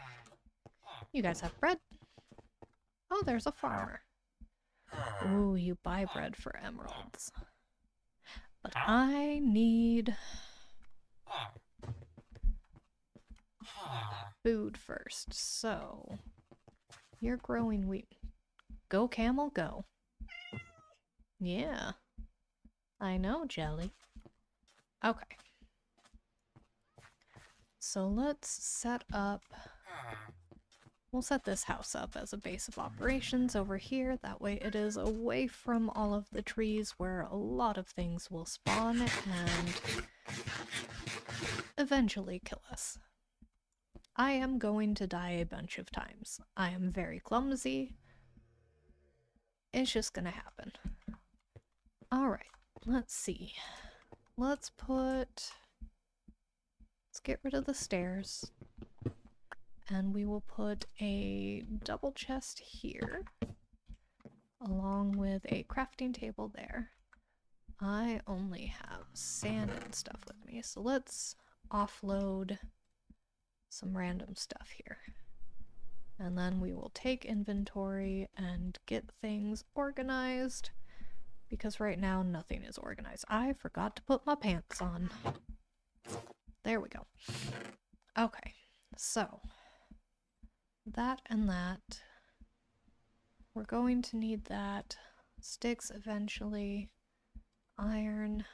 Speaker 1: You guys have bread? Oh, there's a farmer. Ooh, you buy bread for emeralds. But I need food first, so you're growing wheat. Go, camel, go. Yeah. I know, Jelly. Okay. So let's set up... We'll set this house up as a base of operations over here. That way it is away from all of the trees where a lot of things will spawn and eventually kill us. I am going to die a bunch of times. I am very clumsy. It's just gonna happen. Alright, let's see. Let's get rid of the stairs. And we will put a double chest here, along with a crafting table there. I only have sand and stuff with me, so let's offload some random stuff here. And then we will take inventory and get things organized, because right now nothing is organized. I forgot to put my pants on. There we go. Okay, so that and that. We're going to need that. Sticks eventually. Iron.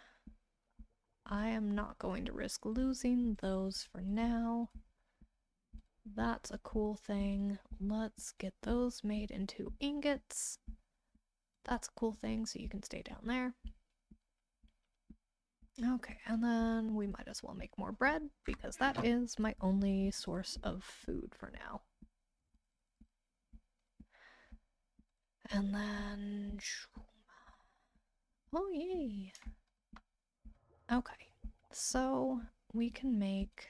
Speaker 1: I am not going to risk losing those for now. That's a cool thing. Let's get those made into ingots. That's a cool thing, so you can stay down there. Okay, and then we might as well make more bread, because that is my only source of food for now. And then... Oh, yay! Okay, so we can make...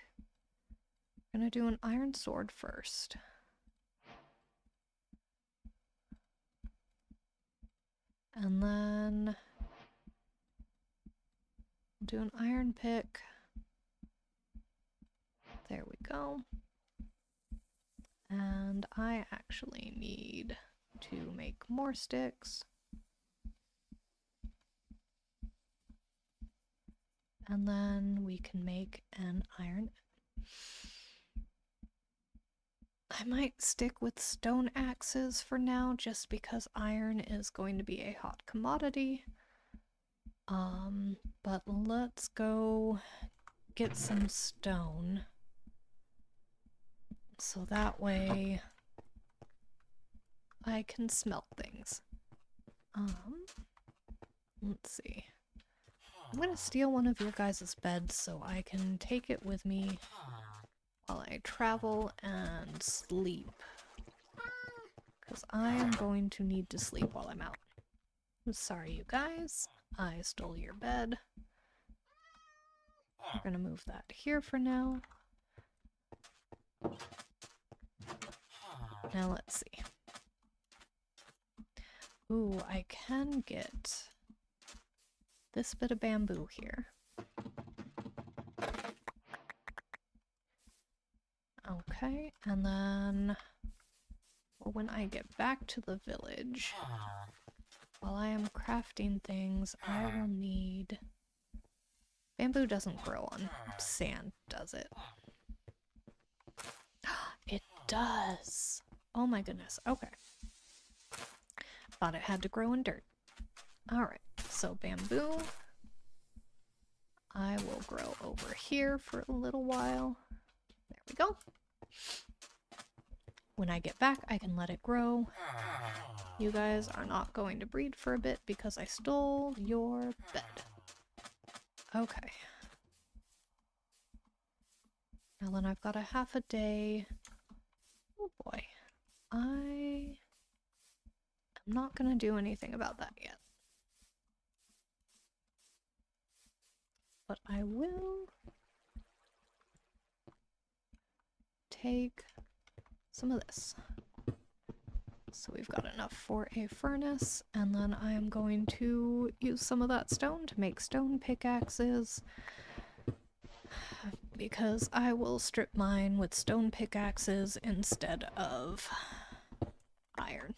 Speaker 1: I'm gonna do an iron sword first. And then... do an iron pick. There we go. And I actually need to make more sticks. And then we can make an iron. I might stick with stone axes for now, just because iron is going to be a hot commodity. But let's go get some stone. So that way I can smelt things. Let's see. I'm gonna steal one of your guys' beds so I can take it with me while I travel and sleep. Because I am going to need to sleep while I'm out. I'm sorry, you guys. I stole your bed. We're gonna move that here for now. Now let's see. Ooh, I can get this bit of bamboo here. Okay, and then when I get back to the village, while I am crafting things, I will need... Bamboo doesn't grow on sand, does it? It does! Oh my goodness, okay. Thought it had to grow in dirt. Alright, so bamboo. I will grow over here for a little while. There we go. When I get back, I can let it grow. You guys are not going to breed for a bit because I stole your bed. Okay. Now then I've got a half a day. Oh boy. I am not gonna do anything about that yet. But I will take some of this. So we've got enough for a furnace, and then I am going to use some of that stone to make stone pickaxes, because I will strip mine with stone pickaxes instead of iron.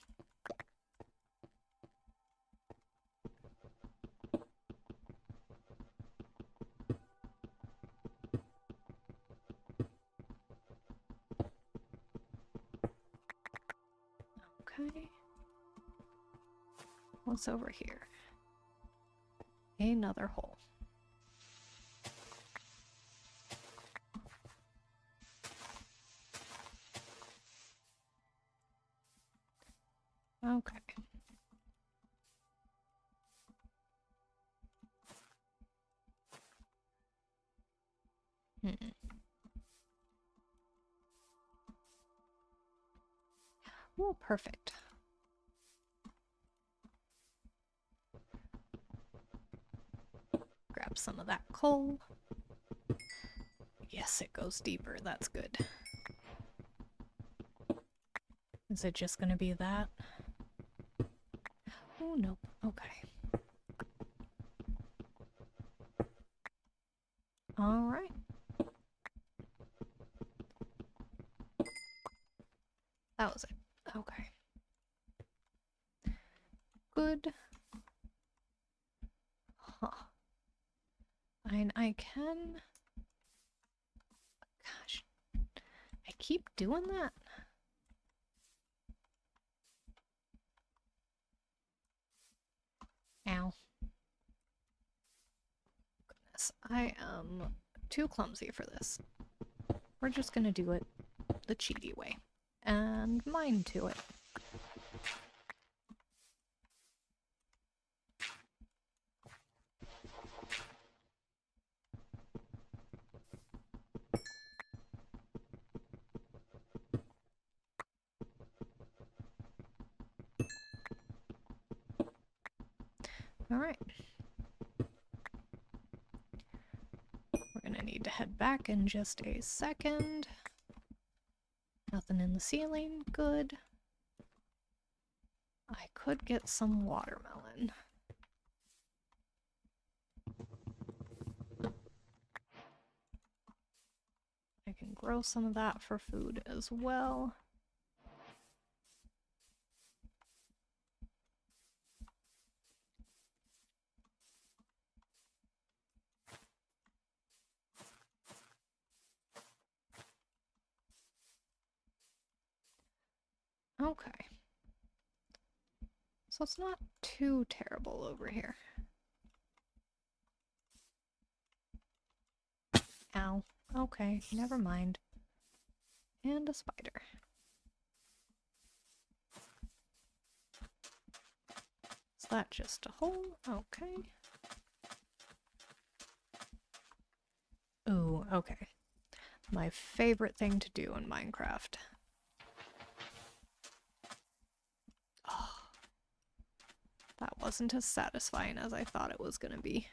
Speaker 1: Okay. What's over here? another hole. Okay. Oh, perfect. Grab some of that coal. Yes, it goes deeper. That's good. Is it just gonna be that? Oh, nope. Okay. Alright. That was it. Okay. Good. Huh. And I can... Gosh. I keep doing that. Ow. Goodness. I am too clumsy for this. We're just gonna do it the cheaty way. And mine to it. Alright. We're gonna need to head back in just a second. Nothing in the ceiling. Good. I could get some watermelon. I can grow some of that for food as well. Okay. So it's not too terrible over here. Ow. Okay, never mind. And a spider. Is that just a hole? Okay. Ooh, okay. My favorite thing to do in Minecraft. Oh, that wasn't as satisfying as I thought it was gonna be.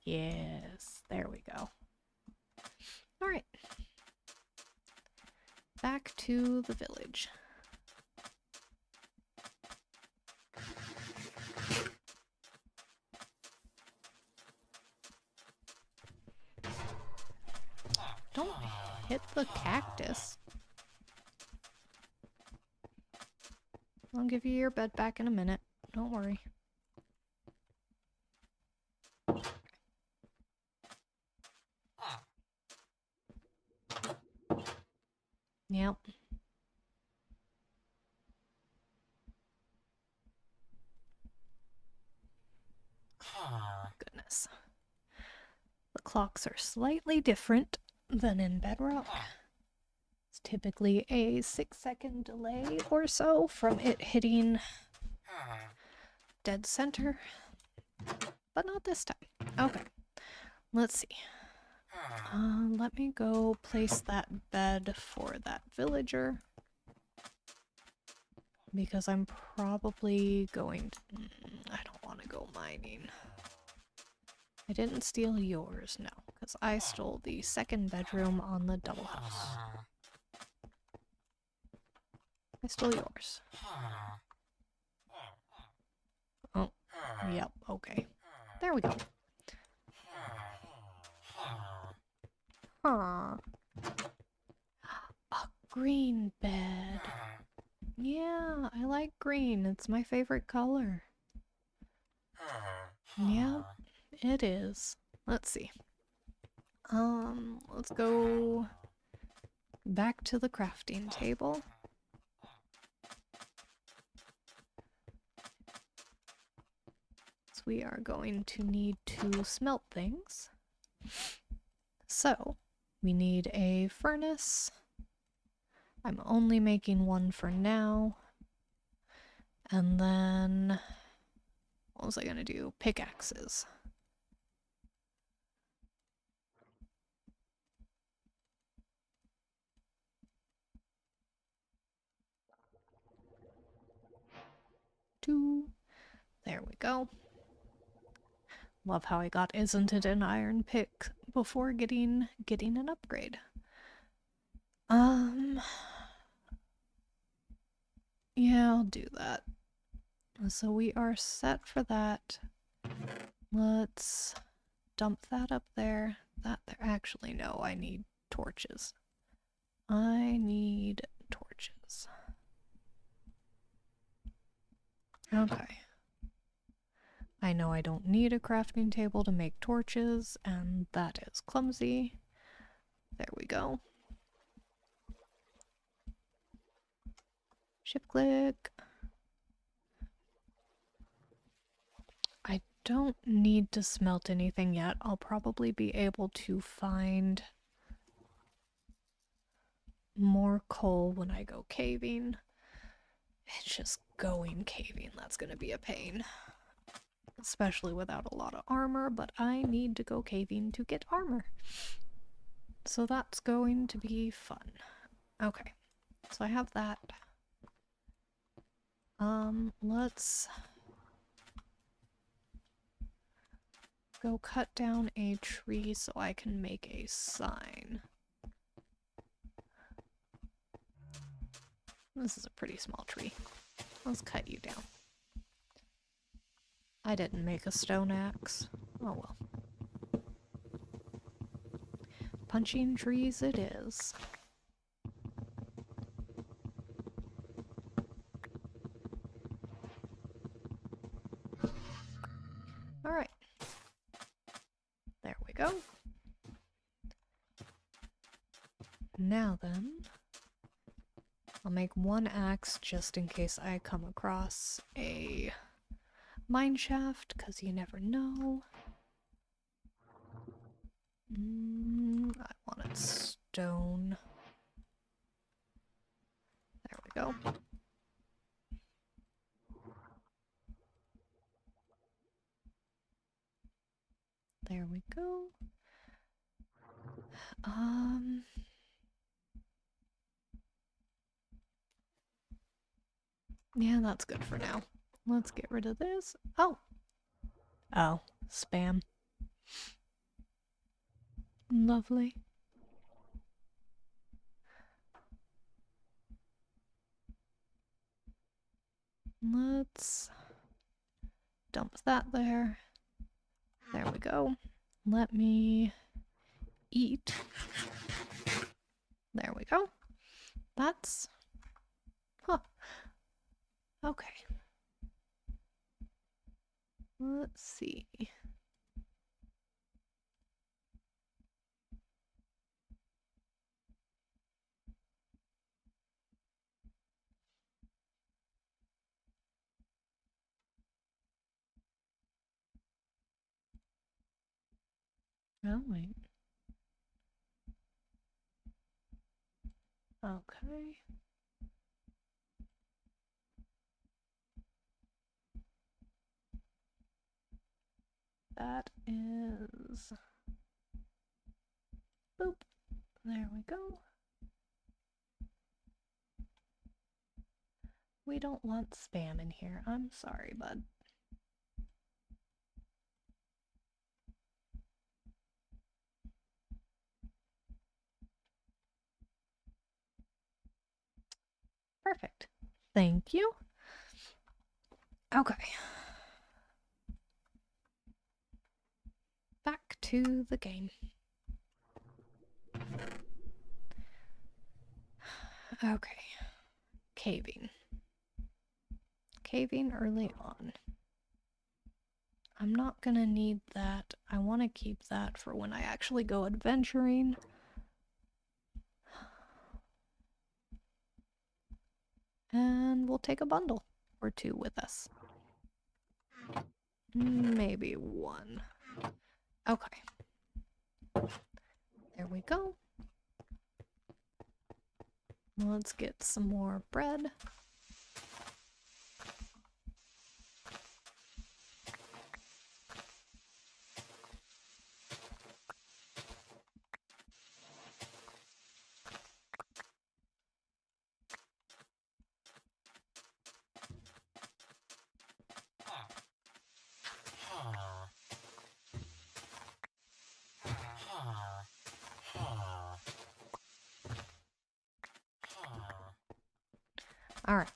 Speaker 1: Yes, there we go. Alright. Back to the village. Don't hit the cactus. I'll give you your bed back in a minute. Don't worry. Yep. Goodness. The clocks are slightly different than in Bedrock. It's typically a 6-second delay or so from it hitting dead center. But not this time. Okay. Let's see. Let me go place that bed for that villager. Because I'm probably going to... I don't want to go mining. I didn't steal yours, no. Because I stole the second bedroom on the double house. I stole yours. Oh, yep, okay. There we go. Huh. A green bed. Yeah, I like green. It's my favorite color. Yep, it is. Let's see. Let's go back to the crafting table. is we are going to need to smelt things. So, we need a furnace. I'm only making one for now. And then, what was I gonna do? Pickaxes. Two. There we go. Love how I got isn't it an iron pick before getting an upgrade. Yeah, I'll do that. So we are set for that. Let's dump that up there. That there. Actually, no, I need torches. I need torches. Okay. I know I don't need a crafting table to make torches, and that is clumsy. There we go. Shift click. I don't need to smelt anything yet. I'll probably be able to find more coal when I go caving. It's just going caving that's gonna be a pain. Especially without a lot of armor, but I need to go caving to get armor. So that's going to be fun. Okay, so I have that. Let's go cut down a tree so I can make a sign. This is a pretty small tree. Let's cut you down. I didn't make a stone axe. Oh well. Punching trees it is. Alright. There we go. Now then, I'll make one axe just in case I come across a mine shaft, because you never know. I wanted stone. There we go. There we go. Yeah, that's good for now. Let's get rid of this. Oh. Oh, spam. Lovely. Let's dump that there. There we go. Let me eat. There we go. That's... Huh. Okay. Let's see. Oh, wait. Okay. That is... Boop. There we go. We don't want spam in here. I'm sorry, bud. Perfect. Thank you. Okay. Back to the game. Okay. Caving. Caving early on. I'm not gonna need that. I want to keep that for when I actually go adventuring. And we'll take a bundle or two with us. Maybe one. Okay. There we go. Let's get some more bread. Alright.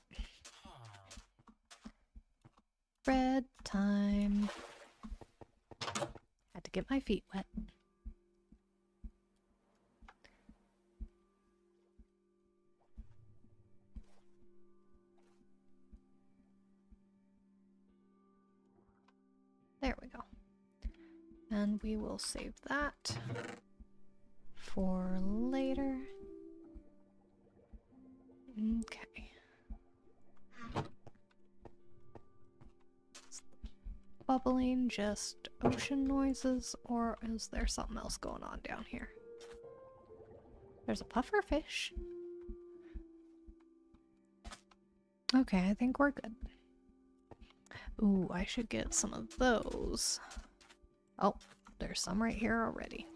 Speaker 1: Bread time. Had to get my feet wet. There we go. And we will save that for later. Okay. Bubbling just ocean noises, or is there something else going on down here? There's a puffer fish. Okay, I think we're good. Ooh, I should get some of those. Oh, there's some right here already.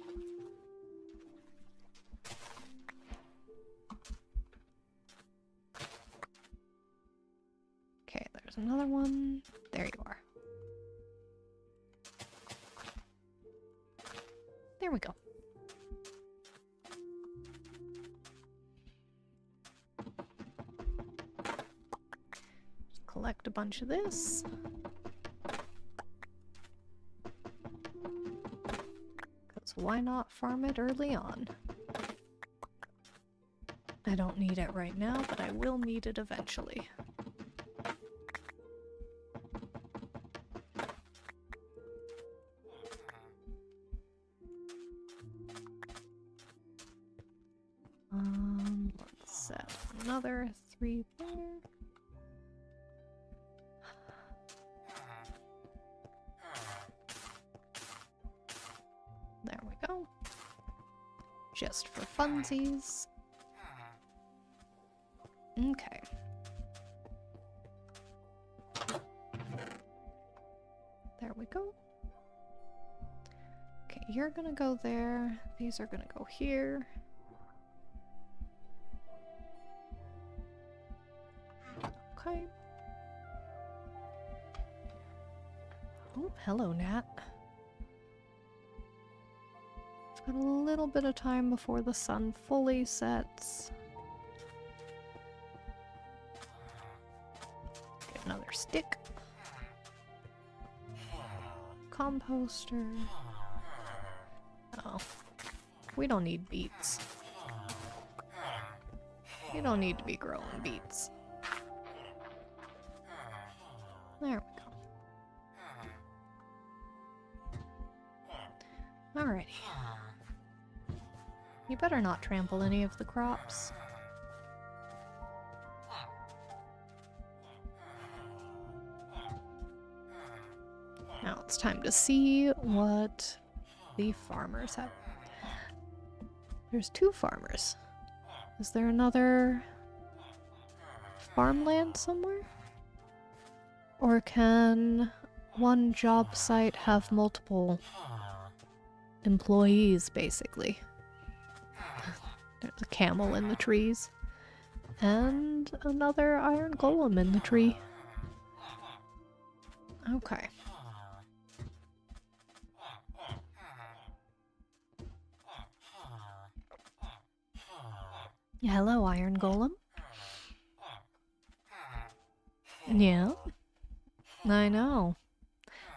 Speaker 1: Okay, there's another one. There you are. There we go. Just collect a bunch of this. Because why not farm it early on? I don't need it right now, but I will need it eventually. Let's set another 3 there. There we go. Just for funsies. Okay. There we go. Okay, you're gonna go there. These are gonna go here. Okay. Oh, hello, Nat. It's got a little bit of time before the sun fully sets. Get another stick. Composter. Oh. We don't need beets. You don't need to be growing beets. There we go. Alrighty. You better not trample any of the crops. Now it's time to see what the farmers have. There's 2 farmers. Is there another farmland somewhere? Or can one job site have multiple employees, basically? There's a camel in the trees. And another iron golem in the tree. Okay. Hello, iron golem. Yeah. I know.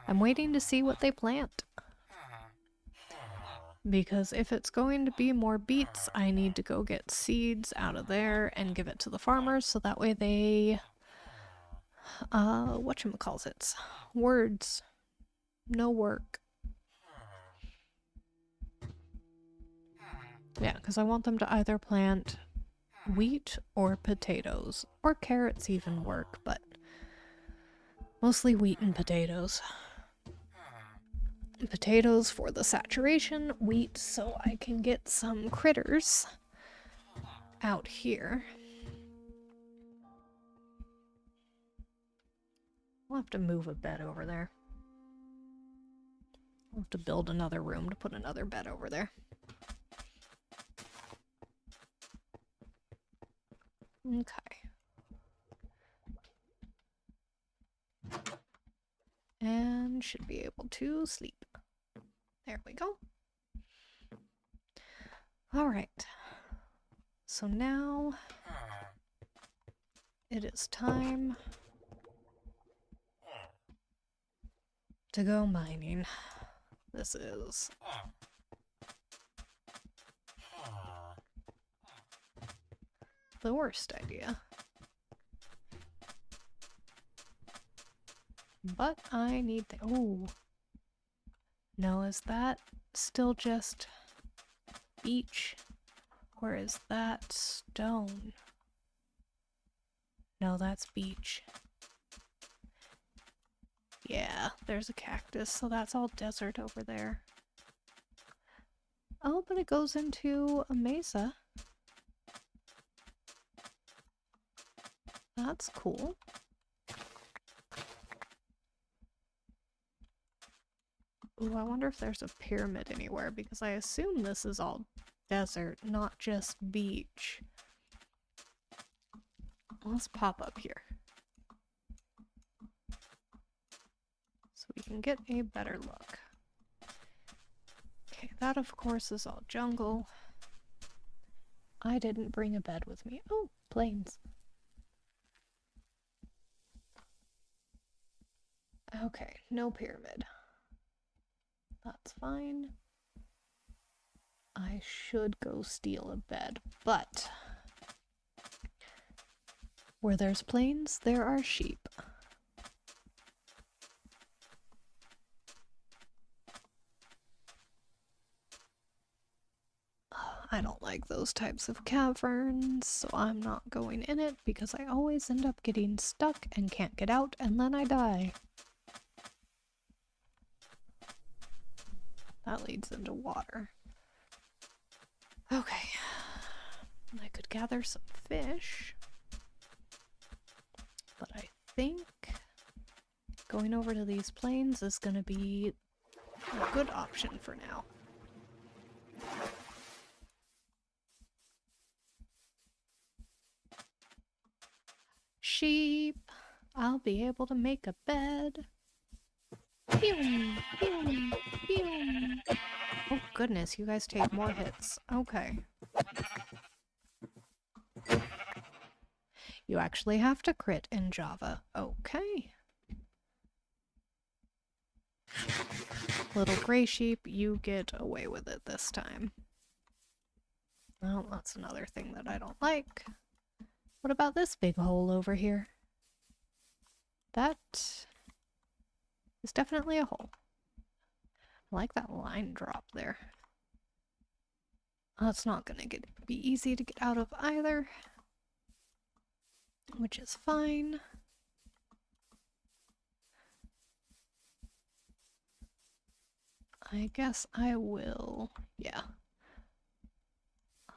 Speaker 1: I'm waiting to see what they plant. Because if it's going to be more beets, I need to go get seeds out of there and give it to the farmers so that way they... whatchamacallits? Words. No work. Yeah, because I want them to either plant wheat or potatoes. Or carrots even work, but... mostly wheat and potatoes. Potatoes for the saturation, wheat so I can get some critters out here. I'll have to move a bed over there. I'll have to build another room to put another bed over there. Okay. And should be able to sleep. There we go. Alright. So now it is time to go mining. This is the worst idea. But I need the— oh. No, is that still just beach? Or is that stone? No, that's beach. Yeah, there's a cactus, so that's all desert over there. Oh, but it goes into a mesa. That's cool. Ooh, I wonder if there's a pyramid anywhere, because I assume this is all desert, not just beach. Let's pop up here, so we can get a better look. Okay, that of course is all jungle. I didn't bring a bed with me. Oh, plains. Okay, no pyramid. That's fine. I should go steal a bed, but where there's plains, there are sheep. I don't like those types of caverns, so I'm not going in it because I always end up getting stuck and can't get out, and then I die. That leads into water. Okay. I could gather some fish, but I think going over to these plains is going to be a good option for now. Sheep! I'll be able to make a bed. Pew, pew, pew. Oh goodness, you guys take more hits. Okay. You actually have to crit in Java. Okay. Little gray sheep, you get away with it this time. Well, that's another thing that I don't like. What about this big hole over here? That is definitely a hole. I like that line drop there. It's not gonna be easy to get out of either, which is fine. I guess I will, yeah.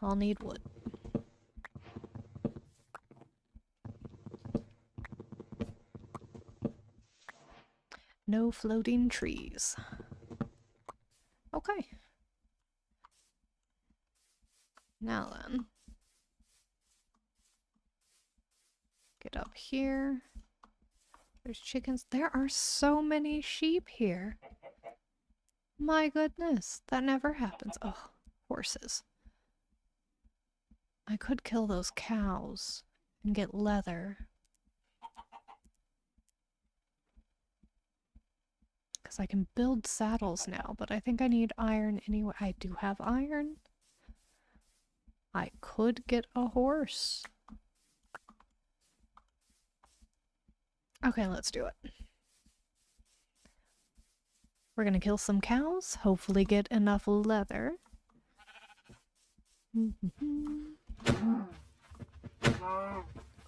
Speaker 1: I'll need wood. No floating trees. Okay. Now then. Get up here. There's chickens. There are so many sheep here. My goodness, that never happens. Oh, horses. I could kill those cows and get leather. Because I can build saddles now, but I think I need iron anyway. I do have iron. I could get a horse. Okay, let's do it. We're gonna kill some cows, hopefully get enough leather.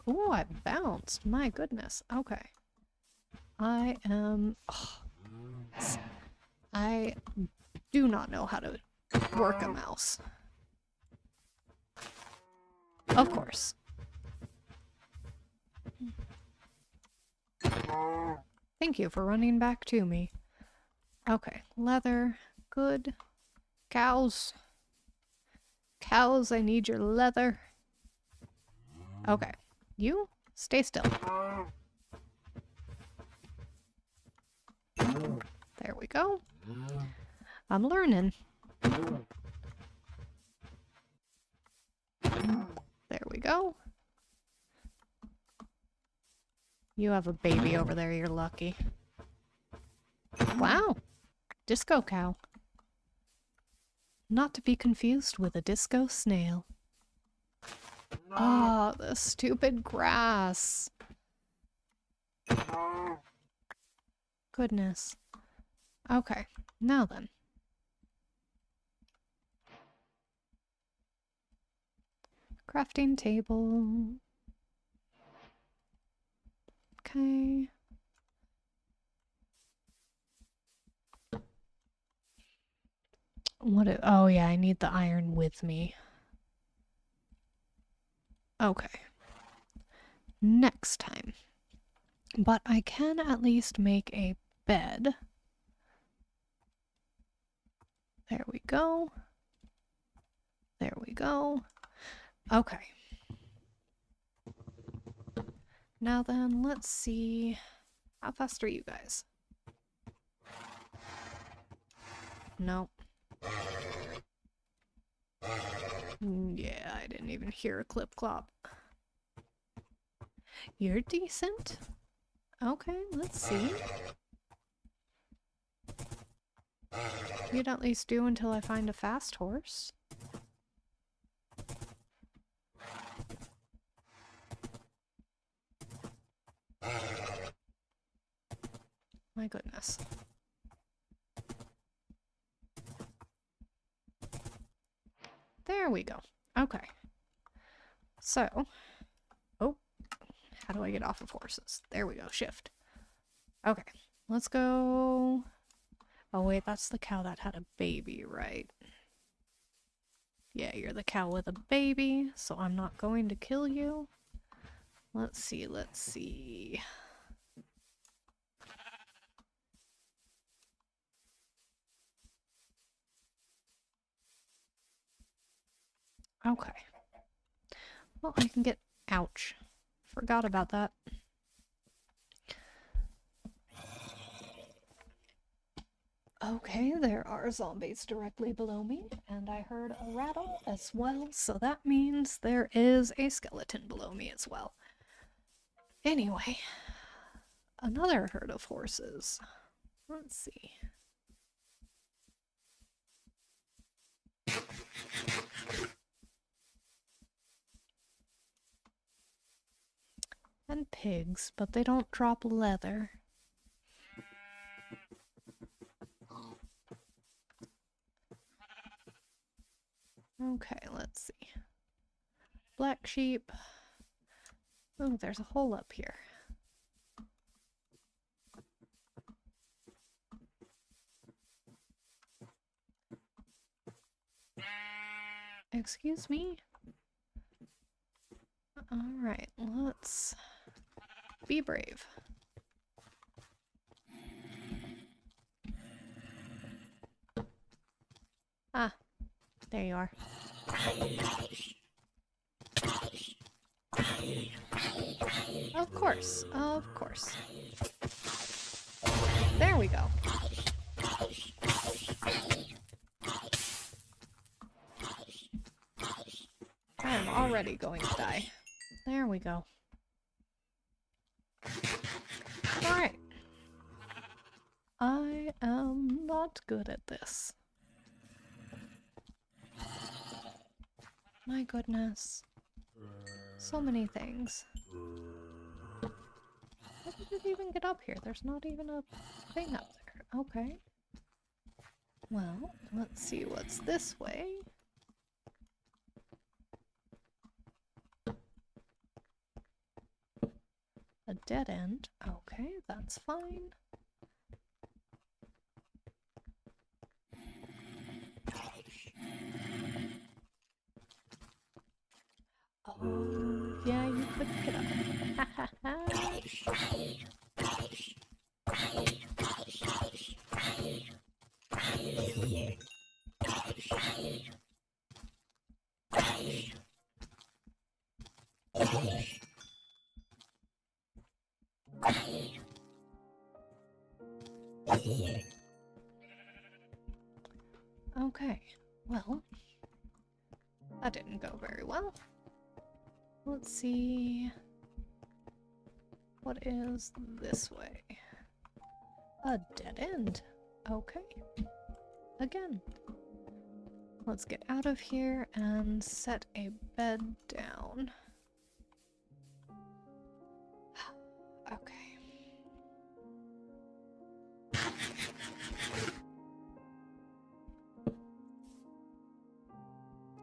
Speaker 1: Oh, I bounced. My goodness. Okay. I am... Oh, I do not know how to work a mouse. Of course. Thank you for running back to me. Okay, leather. Good. Cows. Cows, I need your leather. Okay. You, stay still. There we go. I'm learning. There we go. You have a baby over there, you're lucky. Wow. Disco cow. Not to be confused with a disco snail. Ah, the stupid grass. Goodness. Okay, now then. Crafting table. Okay. Oh yeah, I need the iron with me. Okay. Next time. But I can at least make a bed. There we go. There we go. Okay. Now then, let's see. How fast are you guys? Nope. Yeah, I didn't even hear a clip-clop. You're decent. Okay, let's see. You'd at least do until I find a fast horse. My goodness. There we go. Okay. So, oh, how do I get off of horses? There we go, shift. Okay, let's go. Oh wait, that's the cow that had a baby, right? Yeah, you're the cow with a baby, so I'm not going to kill you. Let's see, let's see. Okay. Well, I can get... Ouch. Forgot about that. Okay, there are zombies directly below me, and I heard a rattle as well, so that means there is a skeleton below me as well. Anyway, another herd of horses. Let's see. And pigs, but they don't drop leather. Okay, let's see. Black sheep. Oh, there's a hole up here. Excuse me? Alright, let's be brave. Ah, there you are. Of course, of course. There we go. I am already going to die. There we go. Alright. I am not good at this. My goodness. So many things. How did it even get up here? There's not even a thing up there. Okay. Well, let's see what's this way. A dead end. Okay, that's fine. Pick it up. Ha ha ha. Okay, well, that didn't go very well. Let's see. What is this way? A dead end. Okay. Again. Let's get out of here and set a bed down. Okay.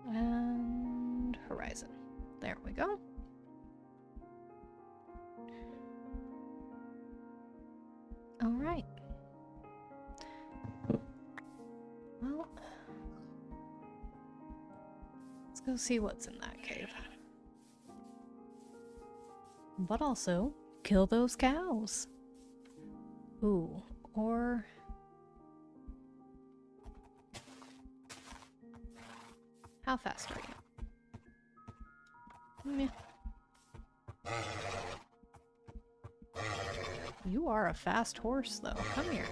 Speaker 1: And horizon. There we go. All right. Well, let's go see what's in that cave. But also, kill those cows. Ooh, or... How fast are you? Meh. You are a fast horse, though. Come here.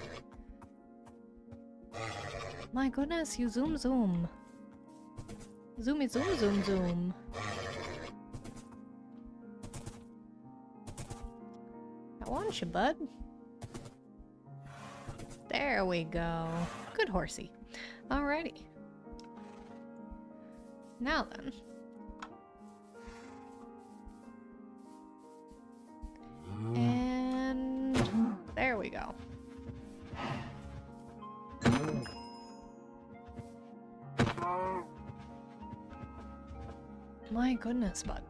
Speaker 1: My goodness, you zoom zoom. Zoomy zoom zoom zoom. I want you, bud. There we go. Good horsey. Alrighty. Now then. And there we go. My goodness, bud.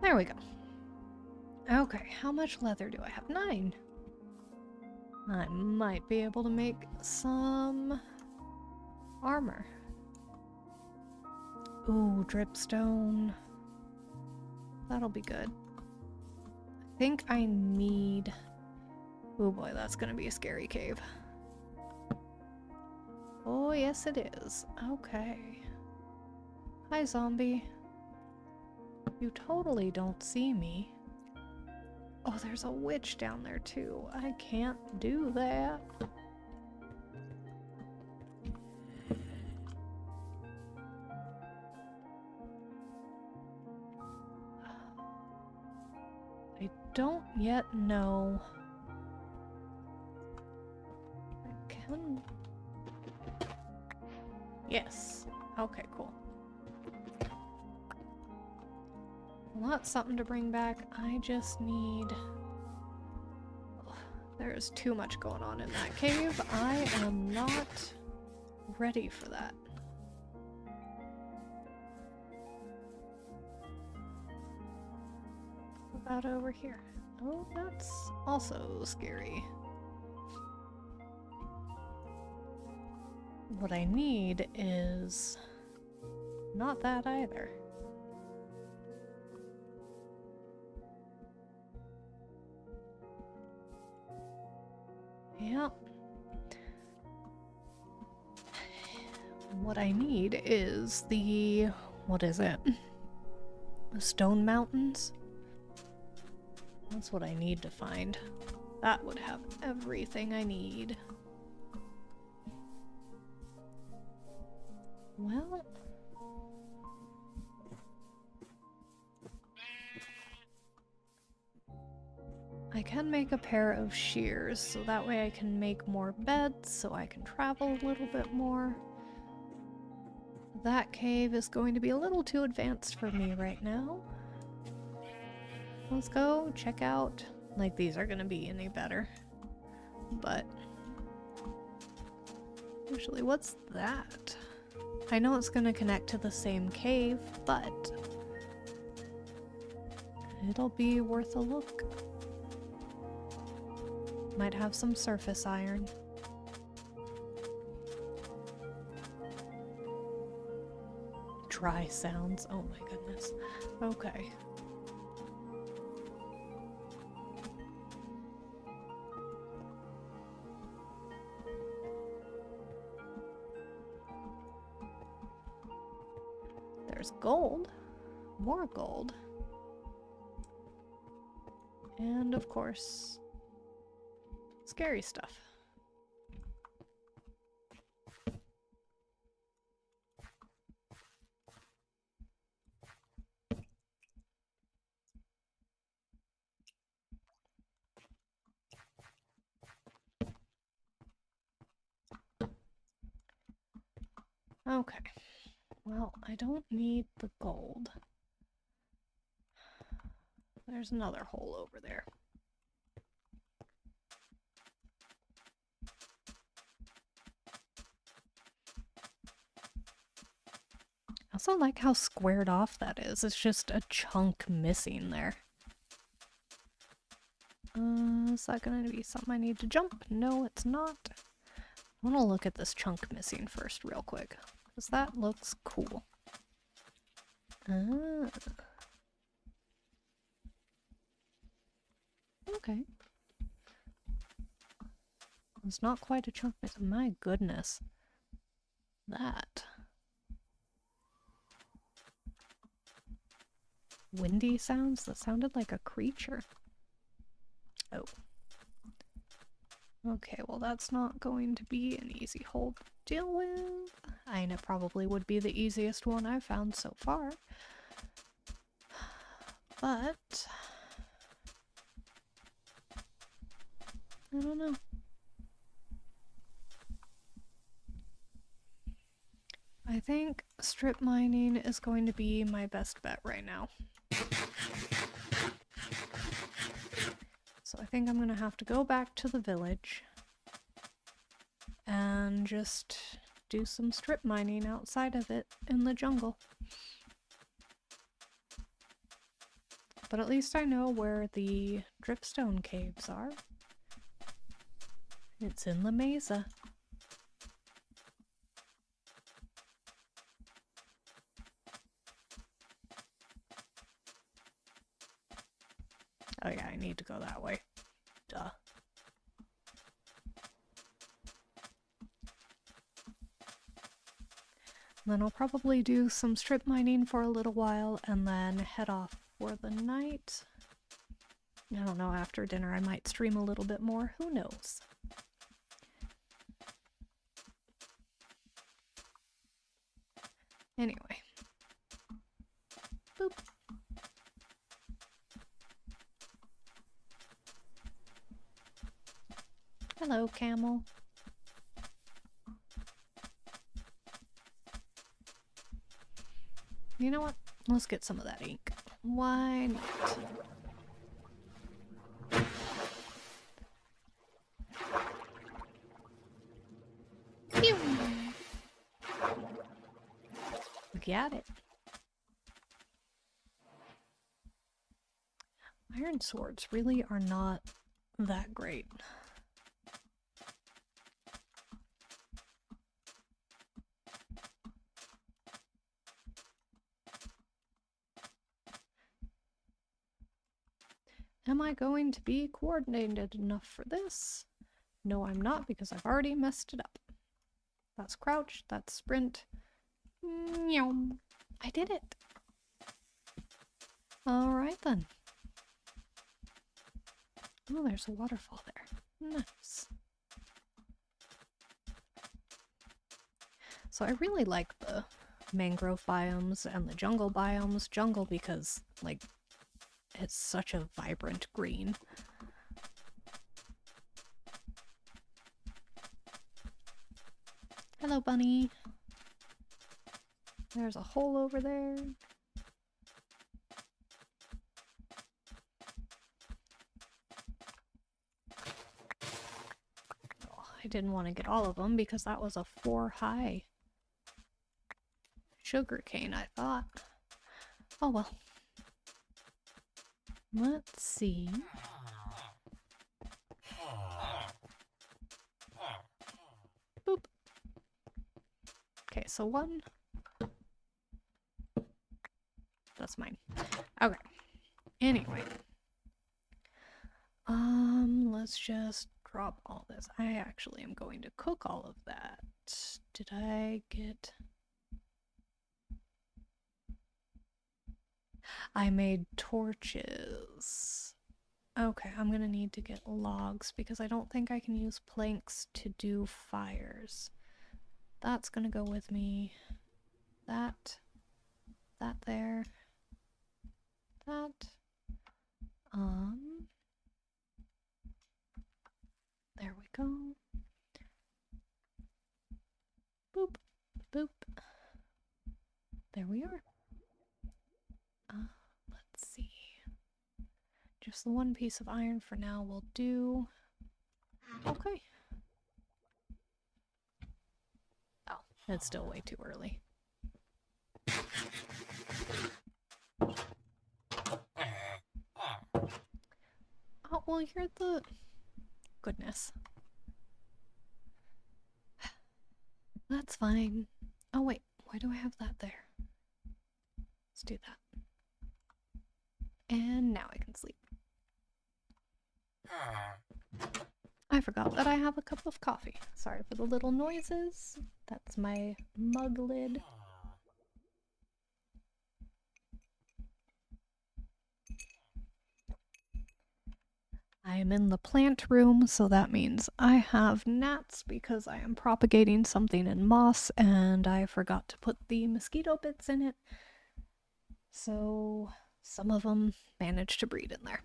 Speaker 1: There we go. Okay, how much leather do I have? 9. I might be able to make some armor. Ooh, dripstone. That'll be good. I think I need... Oh boy, that's gonna be a scary cave. Oh, yes it is. Okay. Hi, zombie. You totally don't see me. Oh, there's a witch down there too. I can't do that. I don't yet know. I can... Yes. Okay, cool. Well, that's something to bring back. I just need... There's too much going on in that cave. I am not ready for that. What about over here? Oh, that's also scary. What I need is not that either. Yeah. What I need is the... what is it? The Stone Mountains? That's what I need to find. That would have everything I need. Well... I can make a pair of shears, so that way I can make more beds, so I can travel a little bit more. That cave is going to be a little too advanced for me right now. Let's go check out, like these are gonna be any better. But, actually, what's that? I know it's gonna connect to the same cave, but It'll be worth a look. Might have some surface iron. Dry sounds. Oh my goodness. Okay. There's gold. More gold. And of course, scary stuff. Okay. Well, I don't need the gold. There's another hole over there. I also like how squared off that is. It's just a chunk missing there. Is that gonna be something I need to jump? No, it's not. I want to look at this chunk missing first real quick, because that looks cool. Ah. Okay. It's not quite a chunk missing. My goodness. That. Windy sounds? That sounded like a creature. Oh. Okay, well that's not going to be an easy hole to deal with. And it probably would be the easiest one I've found so far. But... I don't know. I think strip mining is going to be my best bet right now. So I think I'm gonna have to go back to the village and just do some strip mining outside of it in the jungle. But at least I know where the dripstone caves are. It's in the mesa. Oh yeah, I need to go that way. Duh. Then I'll probably do some strip mining for a little while and then head off for the night. I don't know, after dinner I might stream a little bit more. Who knows? Anyway. Boop. Hello, camel. You know what? Let's get some of that ink. Why not? Pew! Got it. Iron swords really are not that great. Am I going to be coordinated enough for this? No, I'm not, because I've already messed it up. That's crouch, that's sprint. Meow. I did it. Alright then. Oh, there's a waterfall there. Nice. So I really like the mangrove biomes and the jungle biomes. Jungle because, like, it's such a vibrant green. Hello, bunny. There's a hole over there. Oh, I didn't want to get all of them because that was a 4 high sugar cane, I thought. Oh well. Let's see. Boop. Okay, so one. That's mine. Okay. Anyway. Let's just drop all this. I actually am going to cook all of that. Did I get... I made torches. Okay, I'm gonna need to get logs because I don't think I can use planks to do fires. That's gonna go with me. That there. That. There we go. Boop, boop. There we are. Let's see. Just the one piece of iron for now will do. Okay. Oh, it's still way too early. Oh, well, you're the... Goodness. That's fine. Oh, wait. Why do I have that there? Let's do that. And now I can sleep. I forgot that I have a cup of coffee. Sorry for the little noises. That's my mug lid. I am in the plant room, so that means I have gnats because I am propagating something in moss and I forgot to put the mosquito bits in it. So some of them managed to breed in there.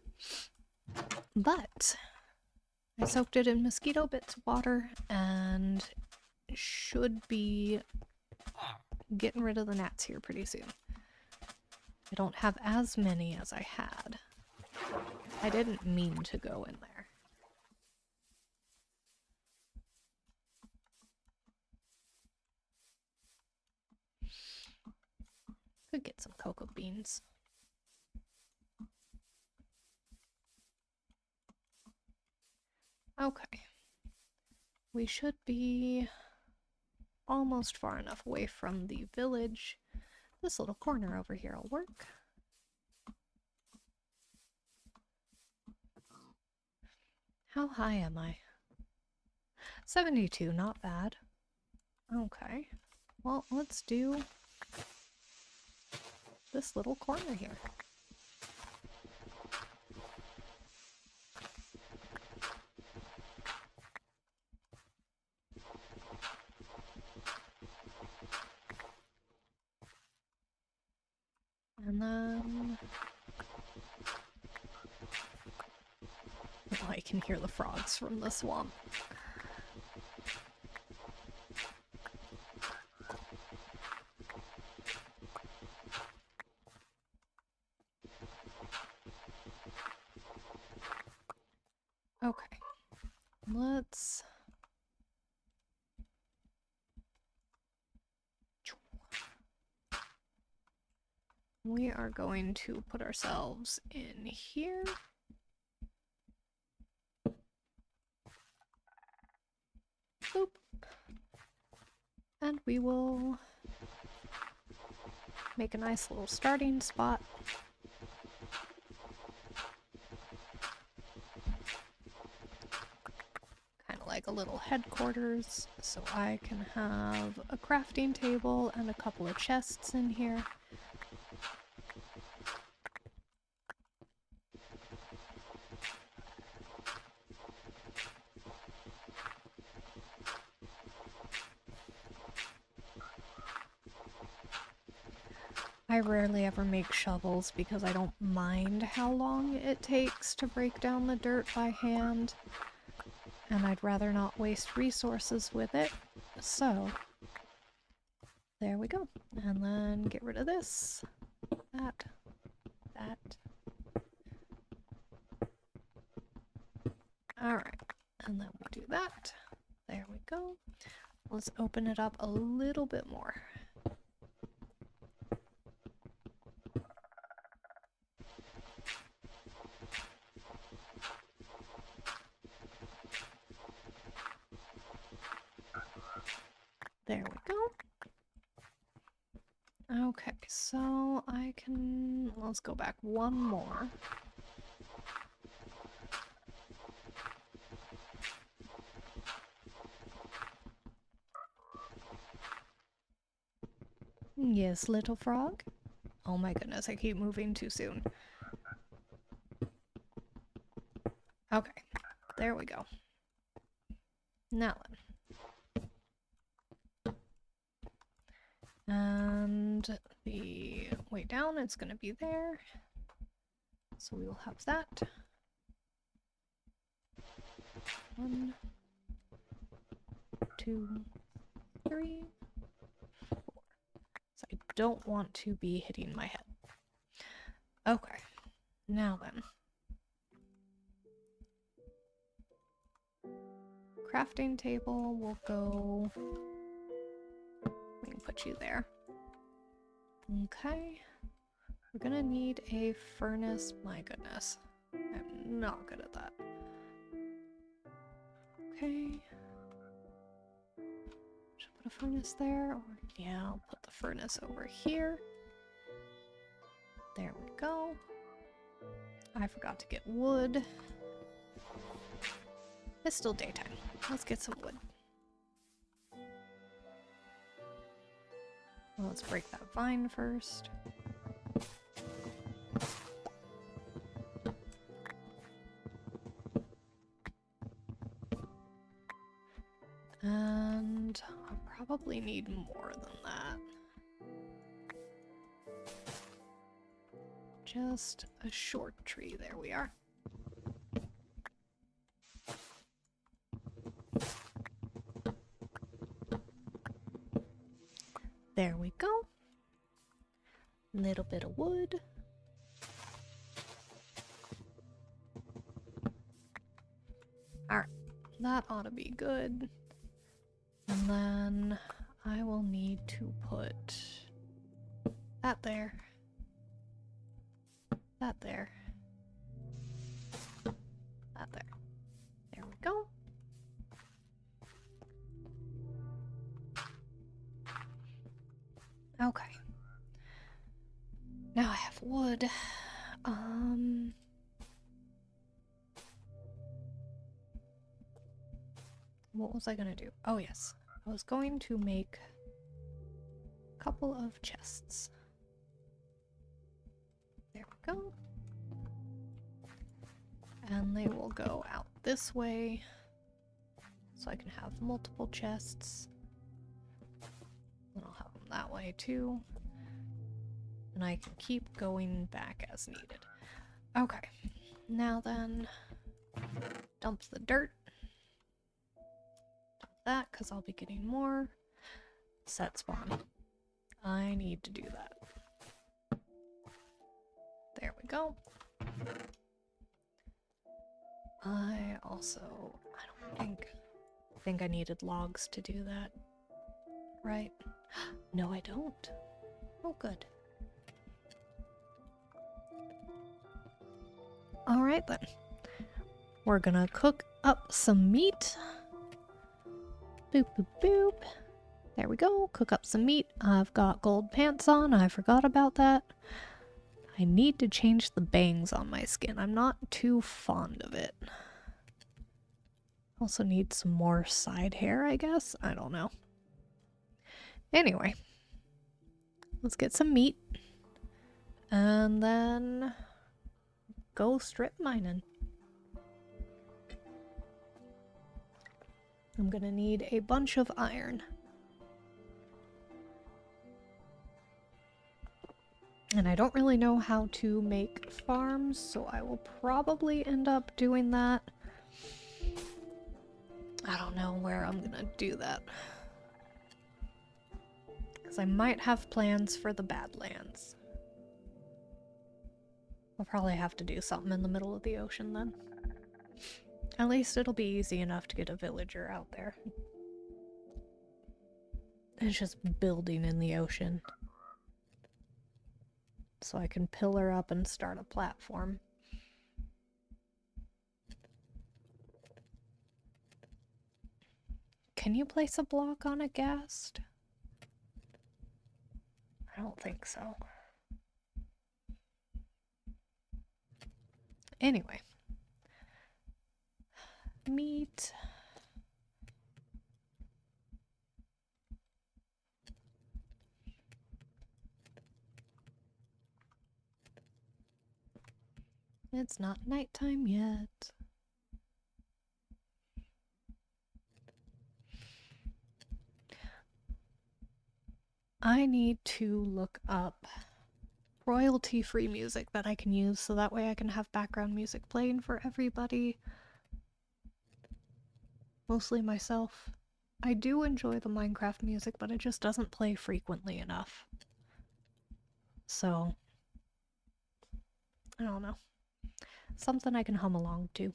Speaker 1: But I soaked it in mosquito bits water and should be getting rid of the gnats here pretty soon. I don't have as many as I had. I didn't mean to go in there. Could get some cocoa beans. Okay. We should be almost far enough away from the village. This little corner over here will work. How high am I? 72, not bad. Okay. Well, let's do this little corner here. And then... Oh, I can hear the frogs from the swamp. Okay. Let's... We are going to put ourselves in here. Boop. And we will make a nice little starting spot. Kind of like a little headquarters, so I can have a crafting table and a couple of chests in here. I rarely ever make shovels because I don't mind how long it takes to break down the dirt by hand, and I'd rather not waste resources with it, so there we go. And then get rid of this, that. Alright, and then we'll do that. There we go. Let's open it up a little bit more. Okay, so I can... Let's go back one more. Yes, little frog? Oh my goodness, I keep moving too soon. Okay, there we go. Now then. And the way down, it's gonna be there. So we will have that. 1, 2, 3, 4. So I don't want to be hitting my head. Okay, now then. Crafting table will go... We can put you there. Okay. We're gonna need a furnace. My goodness. I'm not good at that. Okay. Should I put a furnace there? Or yeah, I'll put the furnace over here. There we go. I forgot to get wood. It's still daytime. Let's get some wood. Well, let's break that vine first. And I'll probably need more than that. Just a short tree. There we are. There we go. Little bit of wood. Alright, that ought to be good. And then I will need to put that there. That there. That there. There we go. Okay. Now I have wood. What was I gonna do? Oh yes. I was going to make a couple of chests. There we go. And they will go out this way. So I can have multiple chests. And I'll have them that way too. And I can keep going back as needed. Okay. Now then, dump the dirt. Dump that, because I'll be getting more. Set spawn. I need to do that. There we go. I don't think I needed logs to do that. Right? No, I don't. Oh, good. Alright then. We're gonna cook up some meat. Boop, boop, boop. There we go. Cook up some meat. I've got gold pants on. I forgot about that. I need to change the bangs on my skin. I'm not too fond of it. Also need some more side hair, I guess. I don't know. Anyway. Let's get some meat. And then go strip mining. I'm gonna need a bunch of iron. And I don't really know how to make farms, so I will probably end up doing that. I don't know where I'm gonna do that. Because I might have plans for the Badlands. I'll probably have to do something in the middle of the ocean then. At least it'll be easy enough to get a villager out there. It's just building in the ocean. So I can pillar up and start a platform. Can you place a block on a ghast? I don't think so. Anyway. Meat. It's not nighttime yet. I need to look up royalty-free music that I can use so that way I can have background music playing for everybody. Mostly myself. I do enjoy the Minecraft music, but it just doesn't play frequently enough. So, I don't know. Something I can hum along to.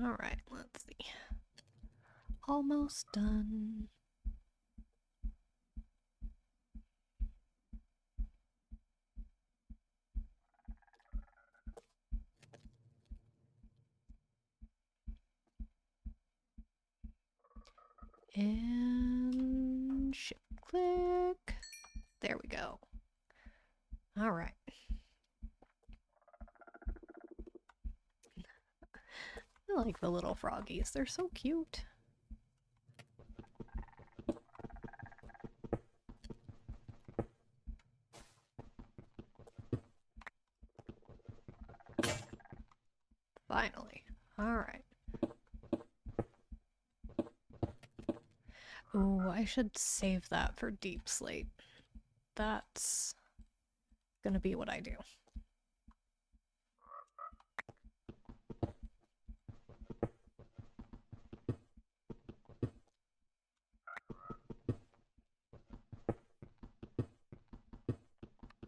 Speaker 1: Alright, let's see. Almost done. And shift click. There we go. Alright. I like the little froggies. They're so cute. Finally. Alright. Ooh, I should save that for deep slate. That's gonna be what I do.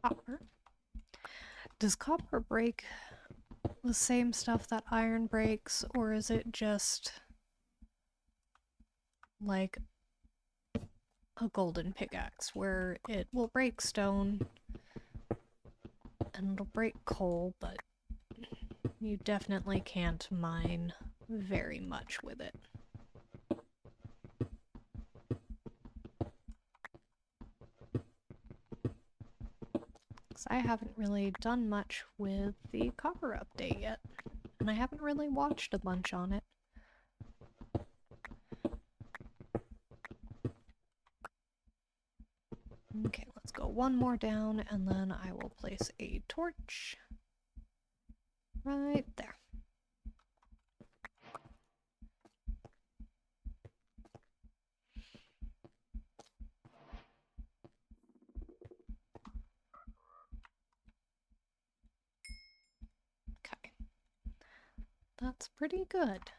Speaker 1: Copper. Does copper break the same stuff that iron breaks, or is it just like a golden pickaxe where it will break stone and it'll break coal, but you definitely can't mine very much with it. Because I haven't really done much with the copper update yet, and I haven't really watched a bunch on it. Okay, let's go one more down, and then I will place a torch right there. Okay. That's pretty good.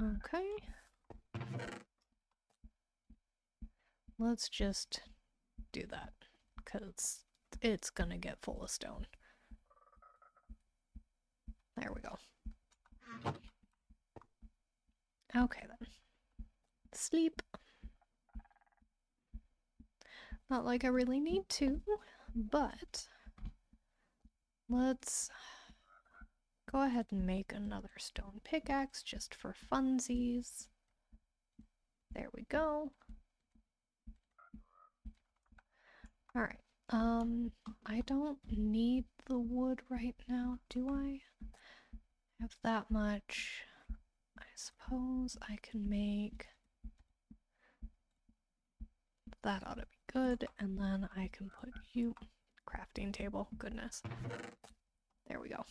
Speaker 1: Okay. Let's just do that, because it's gonna get full of stone. There we go. Okay then. Sleep. Not like I really need to, but let's go ahead and make another stone pickaxe just for funsies. There we go. Alright, I don't need the wood right now, do I? Have that much. I suppose I can make... That ought to be good, and then I can put you... Crafting table, goodness. There we go.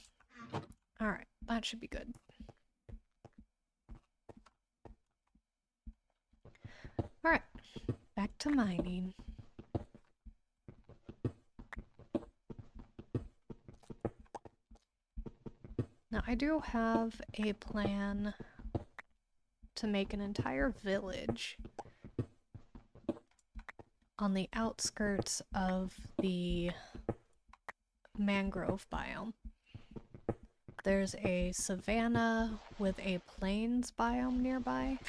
Speaker 1: Alright, that should be good. Alright, back to mining. Now, I do have a plan to make an entire village on the outskirts of the mangrove biome. There's a savanna with a plains biome nearby,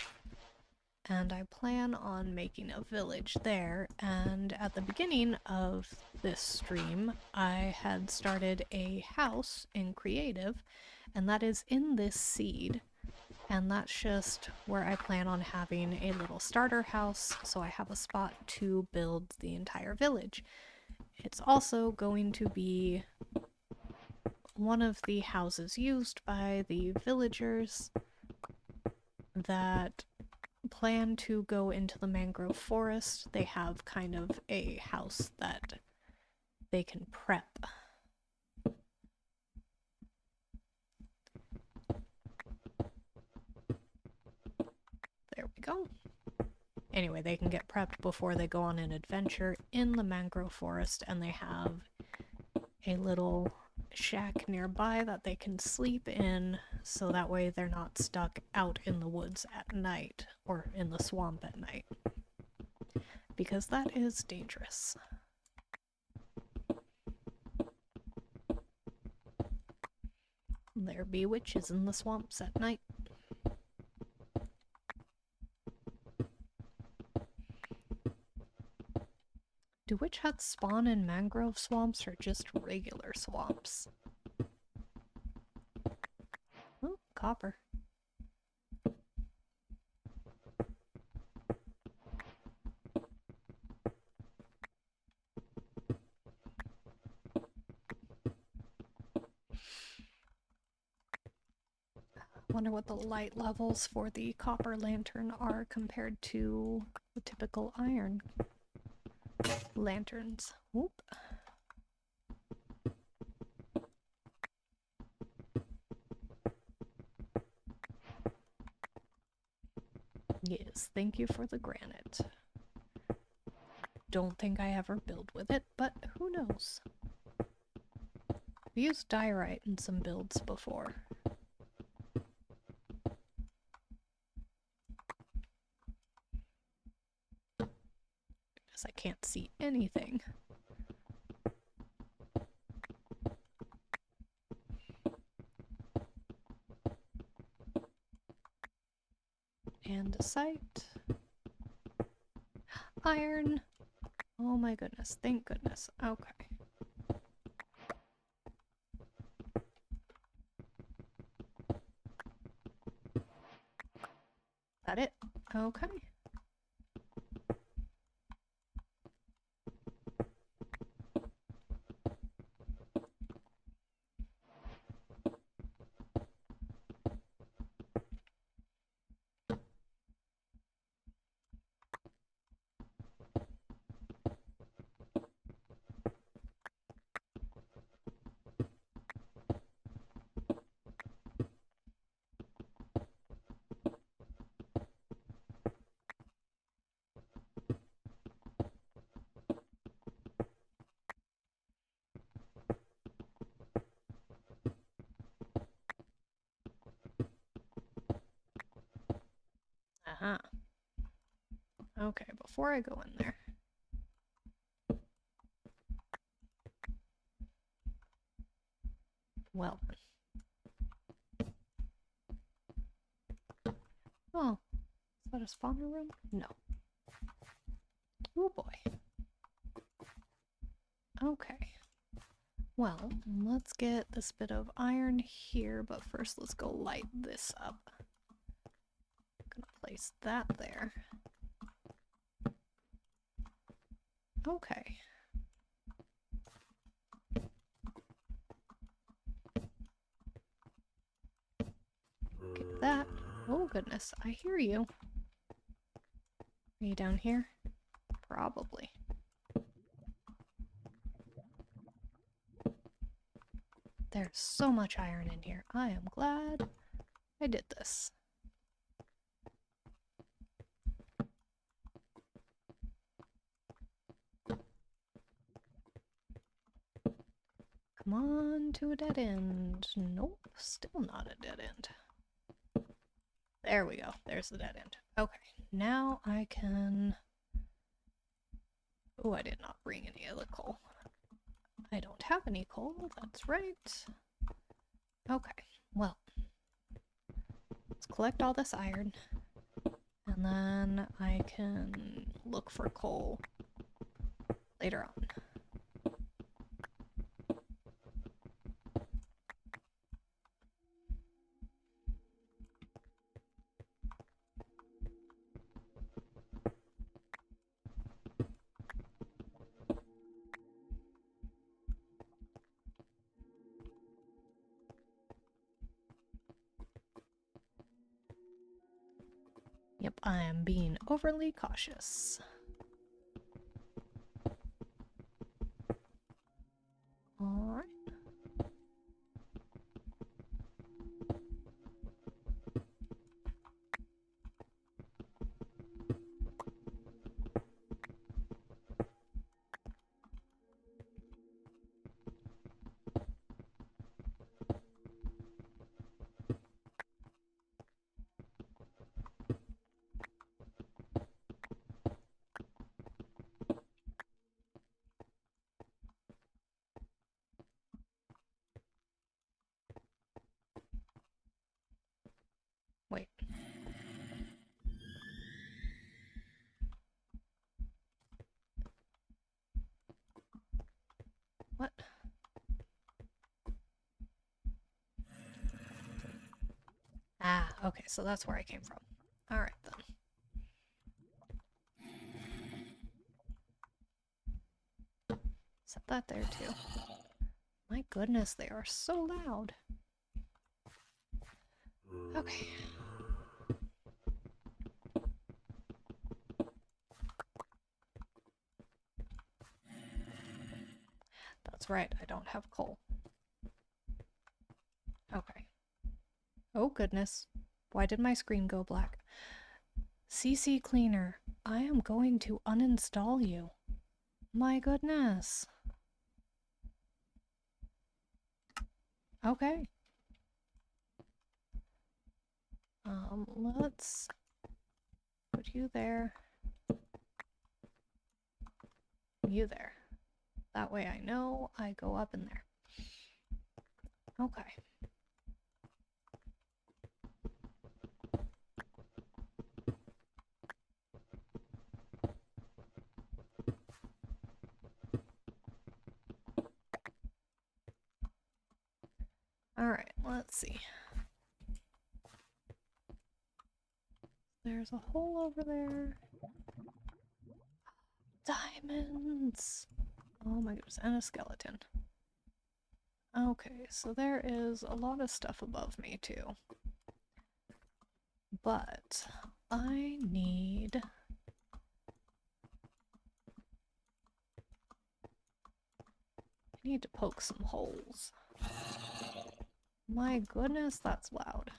Speaker 1: and I plan on making a village there. And at the beginning of this stream, I had started a house in creative, and that is in this seed. And that's just where I plan on having a little starter house, so I have a spot to build the entire village. It's also going to be one of the houses used by the villagers that plan to go into the mangrove forest. They have kind of a house that they can prep. There we go. Anyway, they can get prepped before they go on an adventure in the mangrove forest, and they have a little shack nearby that they can sleep in, so that way they're not stuck out in the woods at night or in the swamp at night, because that is dangerous. There be witches in the swamps at night. Do witch huts spawn in mangrove swamps or just regular swamps? Oh, copper. Wonder what the light levels for the copper lantern are compared to the typical iron lanterns. Whoop. Yes, thank you for the granite. Don't think I ever build with it, but who knows? I've used diorite in some builds before. Because I can't see anything. Andesite. Iron. Oh my goodness, thank goodness. Okay. That it? Okay. Uh-huh. Okay, before I go in there. Well then. Oh, is that a spawner room? No. Oh boy. Okay. Well, let's get this bit of iron here, but first let's go light this up. I'm gonna place that there. Okay. Get that. Oh goodness, I hear you. Are you down here? Probably. There's so much iron in here. I am glad I did this. Come on to a dead end. Nope, still not a dead end. There we go. There's the dead end. Okay, now I can... Oh, I did not bring any of the coal. I don't have any coal, that's right. Okay, well. Let's collect all this iron. And then I can look for coal later on. Yep, I am being overly cautious. Alright. Wait. What? Ah, okay, so that's where I came from. Alright then. Set that there too. My goodness, they are so loud. Okay. That's right, I don't have coal. Okay. Oh goodness. Why did my screen go black? CC Cleaner, I am going to uninstall you. My goodness. Okay. Let's put you there. You there. That way I know I go up in there. Okay. Alright, let's see. There's a hole over there. Diamonds! Oh my goodness, and a skeleton. Okay, so there is a lot of stuff above me too. But I need... to poke some holes. My goodness, that's loud.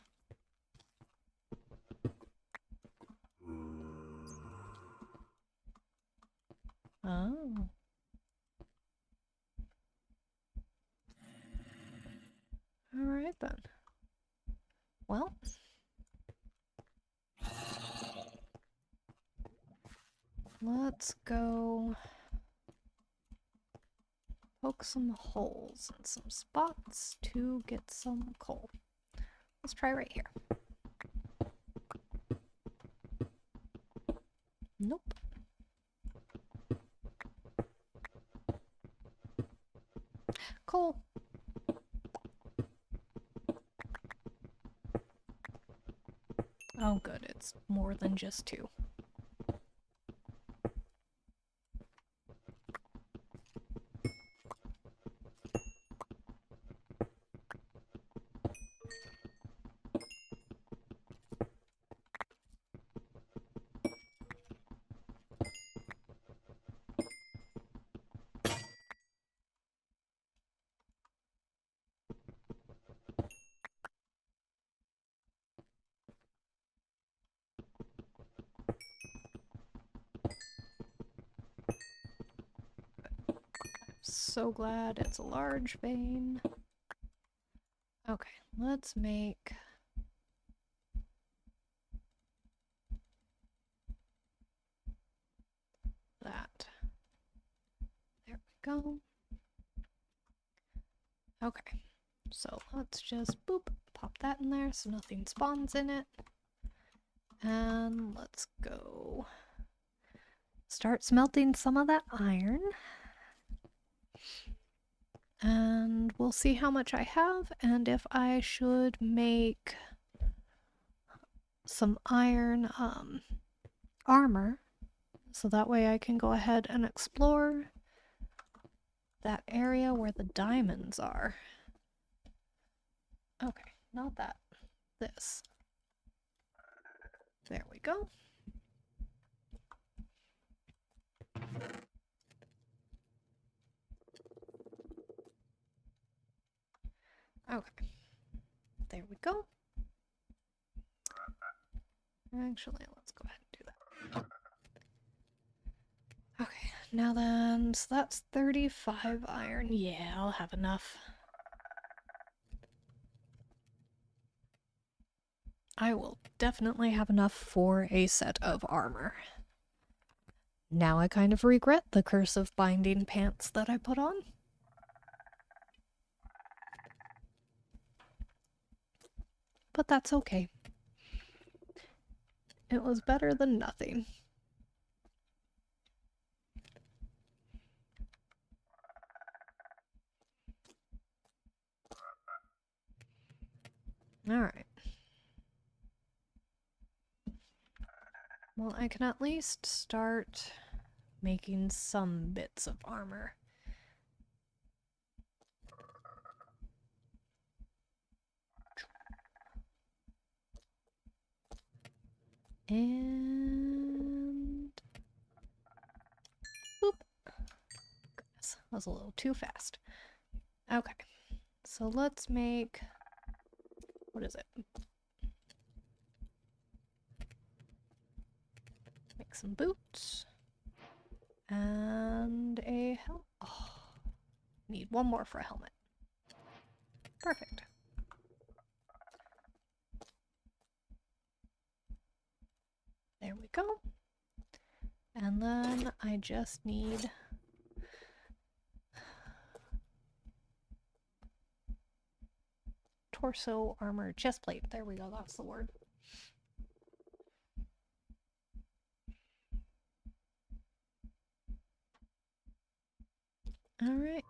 Speaker 1: Oh. Alright then. Well. Let's go poke some holes in some spots to get some coal. Let's try right here. Nope. Coal. Oh good, it's more than just two. So glad it's a large vein. Okay, let's make that. There we go. Okay, so let's just boop, pop that in there so nothing spawns in it. And let's go start smelting some of that iron. And we'll see how much I have and if I should make some iron armor, so that way I can go ahead and explore that area where the diamonds are. Okay, not that. This. There we go. Okay. There we go. Actually, let's go ahead and do that. Okay, now then, so that's 35 iron. Yeah, I'll have enough. I will definitely have enough for a set of armor. Now I kind of regret the curse of binding pants that I put on. But that's okay. It was better than nothing. Alright. Well, I can at least start making some bits of armor. And... boop. Goodness, that was a little too fast. Okay, so let's make... what is it? Make some boots. And a helmet. Oh, need one more for a helmet. Perfect. There we go. And then I just need torso armor chestplate. There we go, that's the word. Alright.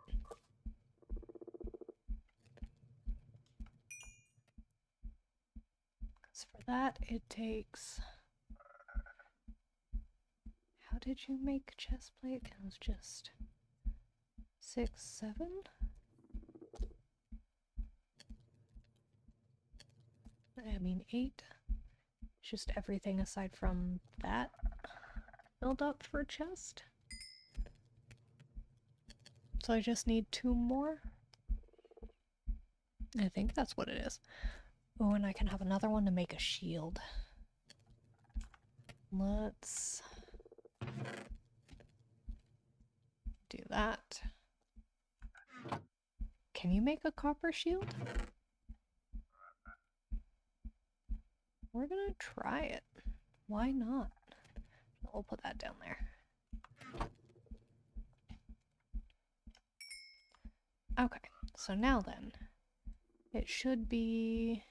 Speaker 1: So for that, it takes... how did you make chestplate? It was just 6, 7? I mean 8. Just everything aside from that filled up for chest. So I just need 2 more. I think that's what it is. Oh, and I can have another one to make a shield. Let's do that. Can you make a copper shield? We're gonna try it. Why not? We'll put that down there. Okay, so now then, it should be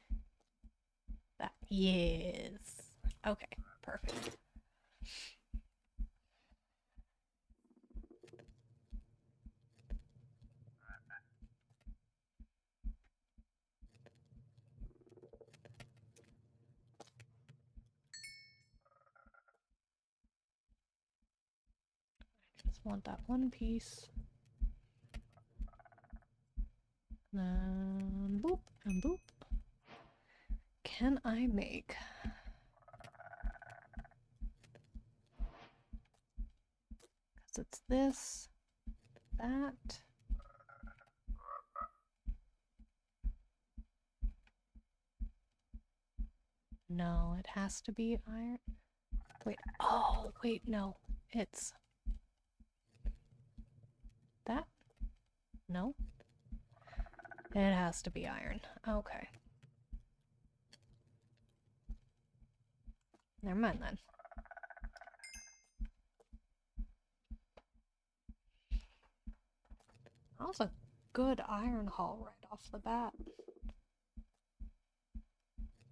Speaker 1: that. Yes. Okay, perfect. I just want that one piece. Then boop and boop. Can I make... because it's this, that... no, it has to be iron. Wait, oh, wait, no. It's... that? No? It has to be iron. Okay. Never mind then. That was a good iron haul right off the bat.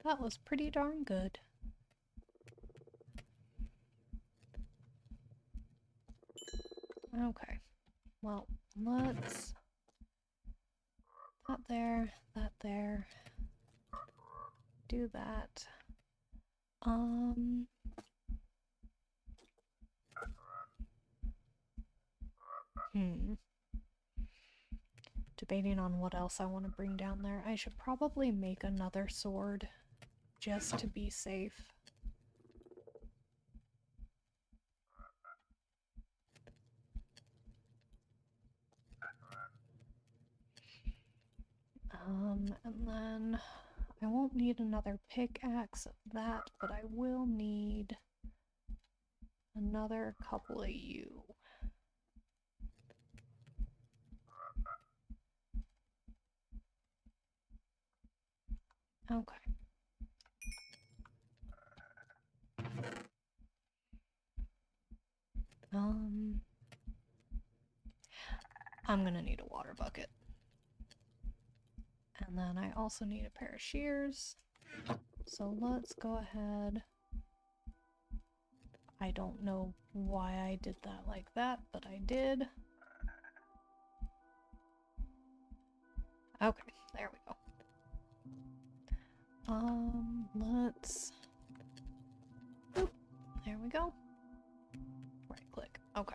Speaker 1: That was pretty darn good. Okay. Well, let's... that there, that there. Do that. Debating on what else I want to bring down there. I should probably make another sword just to be safe. And then I won't need another pickaxe of that, but I will need another couple of you. Okay. I'm gonna need a water bucket. And then I also need a pair of shears. So let's go ahead. I don't know why I did that like that, but I did. Okay, there we go. Let's... Boop. There we go. Right click. Okay.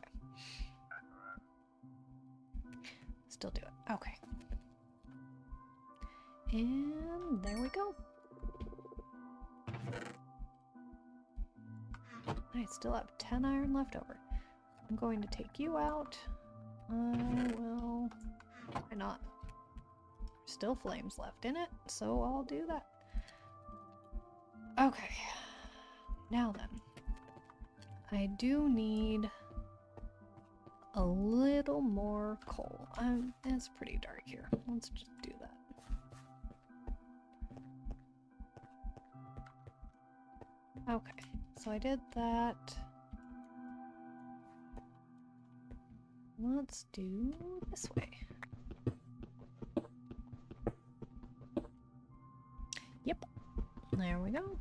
Speaker 1: Still do it. Okay. And there we go. I still have 10 iron left over. I'm going to take you out. I will... Why not? Still flames left in it, so I'll do that. Okay. Now then. I do need a little more coal. It's pretty dark here. Let's just do that. Okay, so I did that. Let's do this way. Yep, there we go.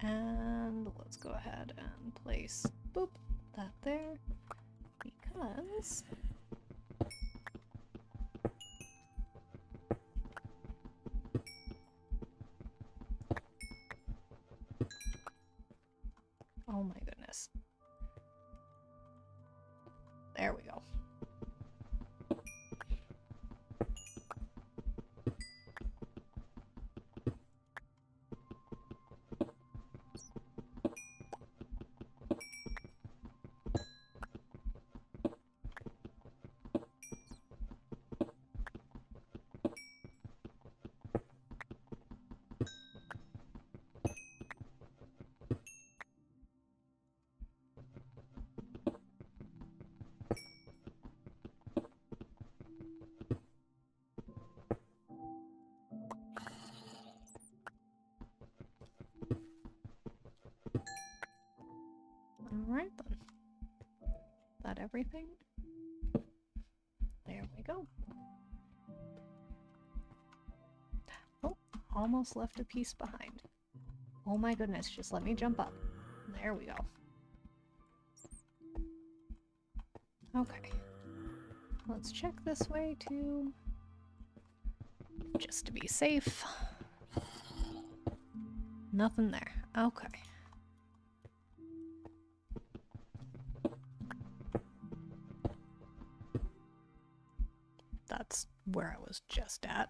Speaker 1: And let's go ahead and place, boop, that there, because oh my goodness. There we go. Alright then. That everything? There we go. Oh, almost left a piece behind. Oh my goodness, just let me jump up. There we go. Okay. Let's check this way too. Just to be safe. Nothing there. Okay. That's where I was just at.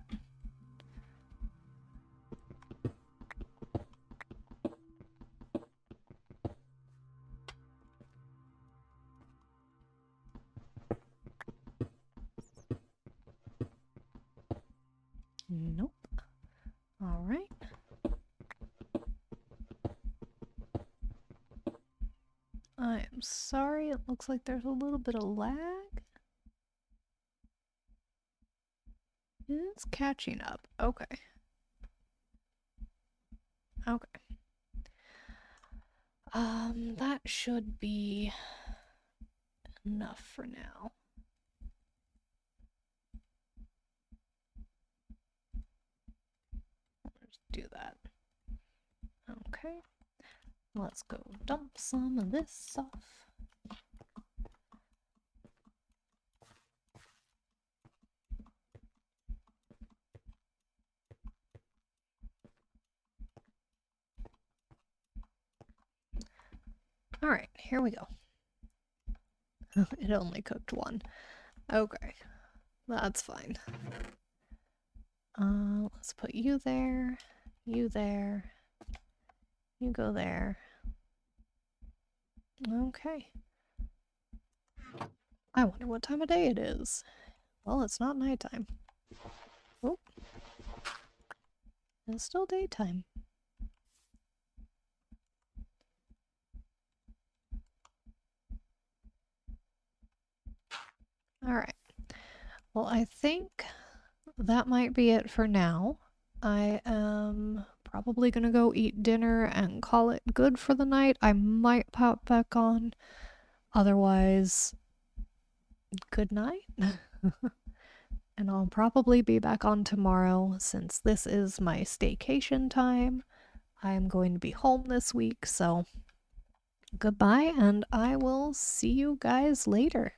Speaker 1: Nope. All right. I am sorry, it looks like there's a little bit of lag. It's catching up. Okay. Okay. That should be enough for now. Let's do that. Okay. Let's go dump some of this off. All right, here we go. It only cooked one. Okay, that's fine. Let's put you there, you go there. Okay. I wonder what time of day it is. Well, it's not nighttime. Oh. It's still daytime. Alright. Well, I think that might be it for now. I am probably gonna go eat dinner and call it good for the night. I might pop back on. Otherwise, good night. And I'll probably be back on tomorrow since this is my staycation time. I'm going to be home this week, so goodbye, and I will see you guys later.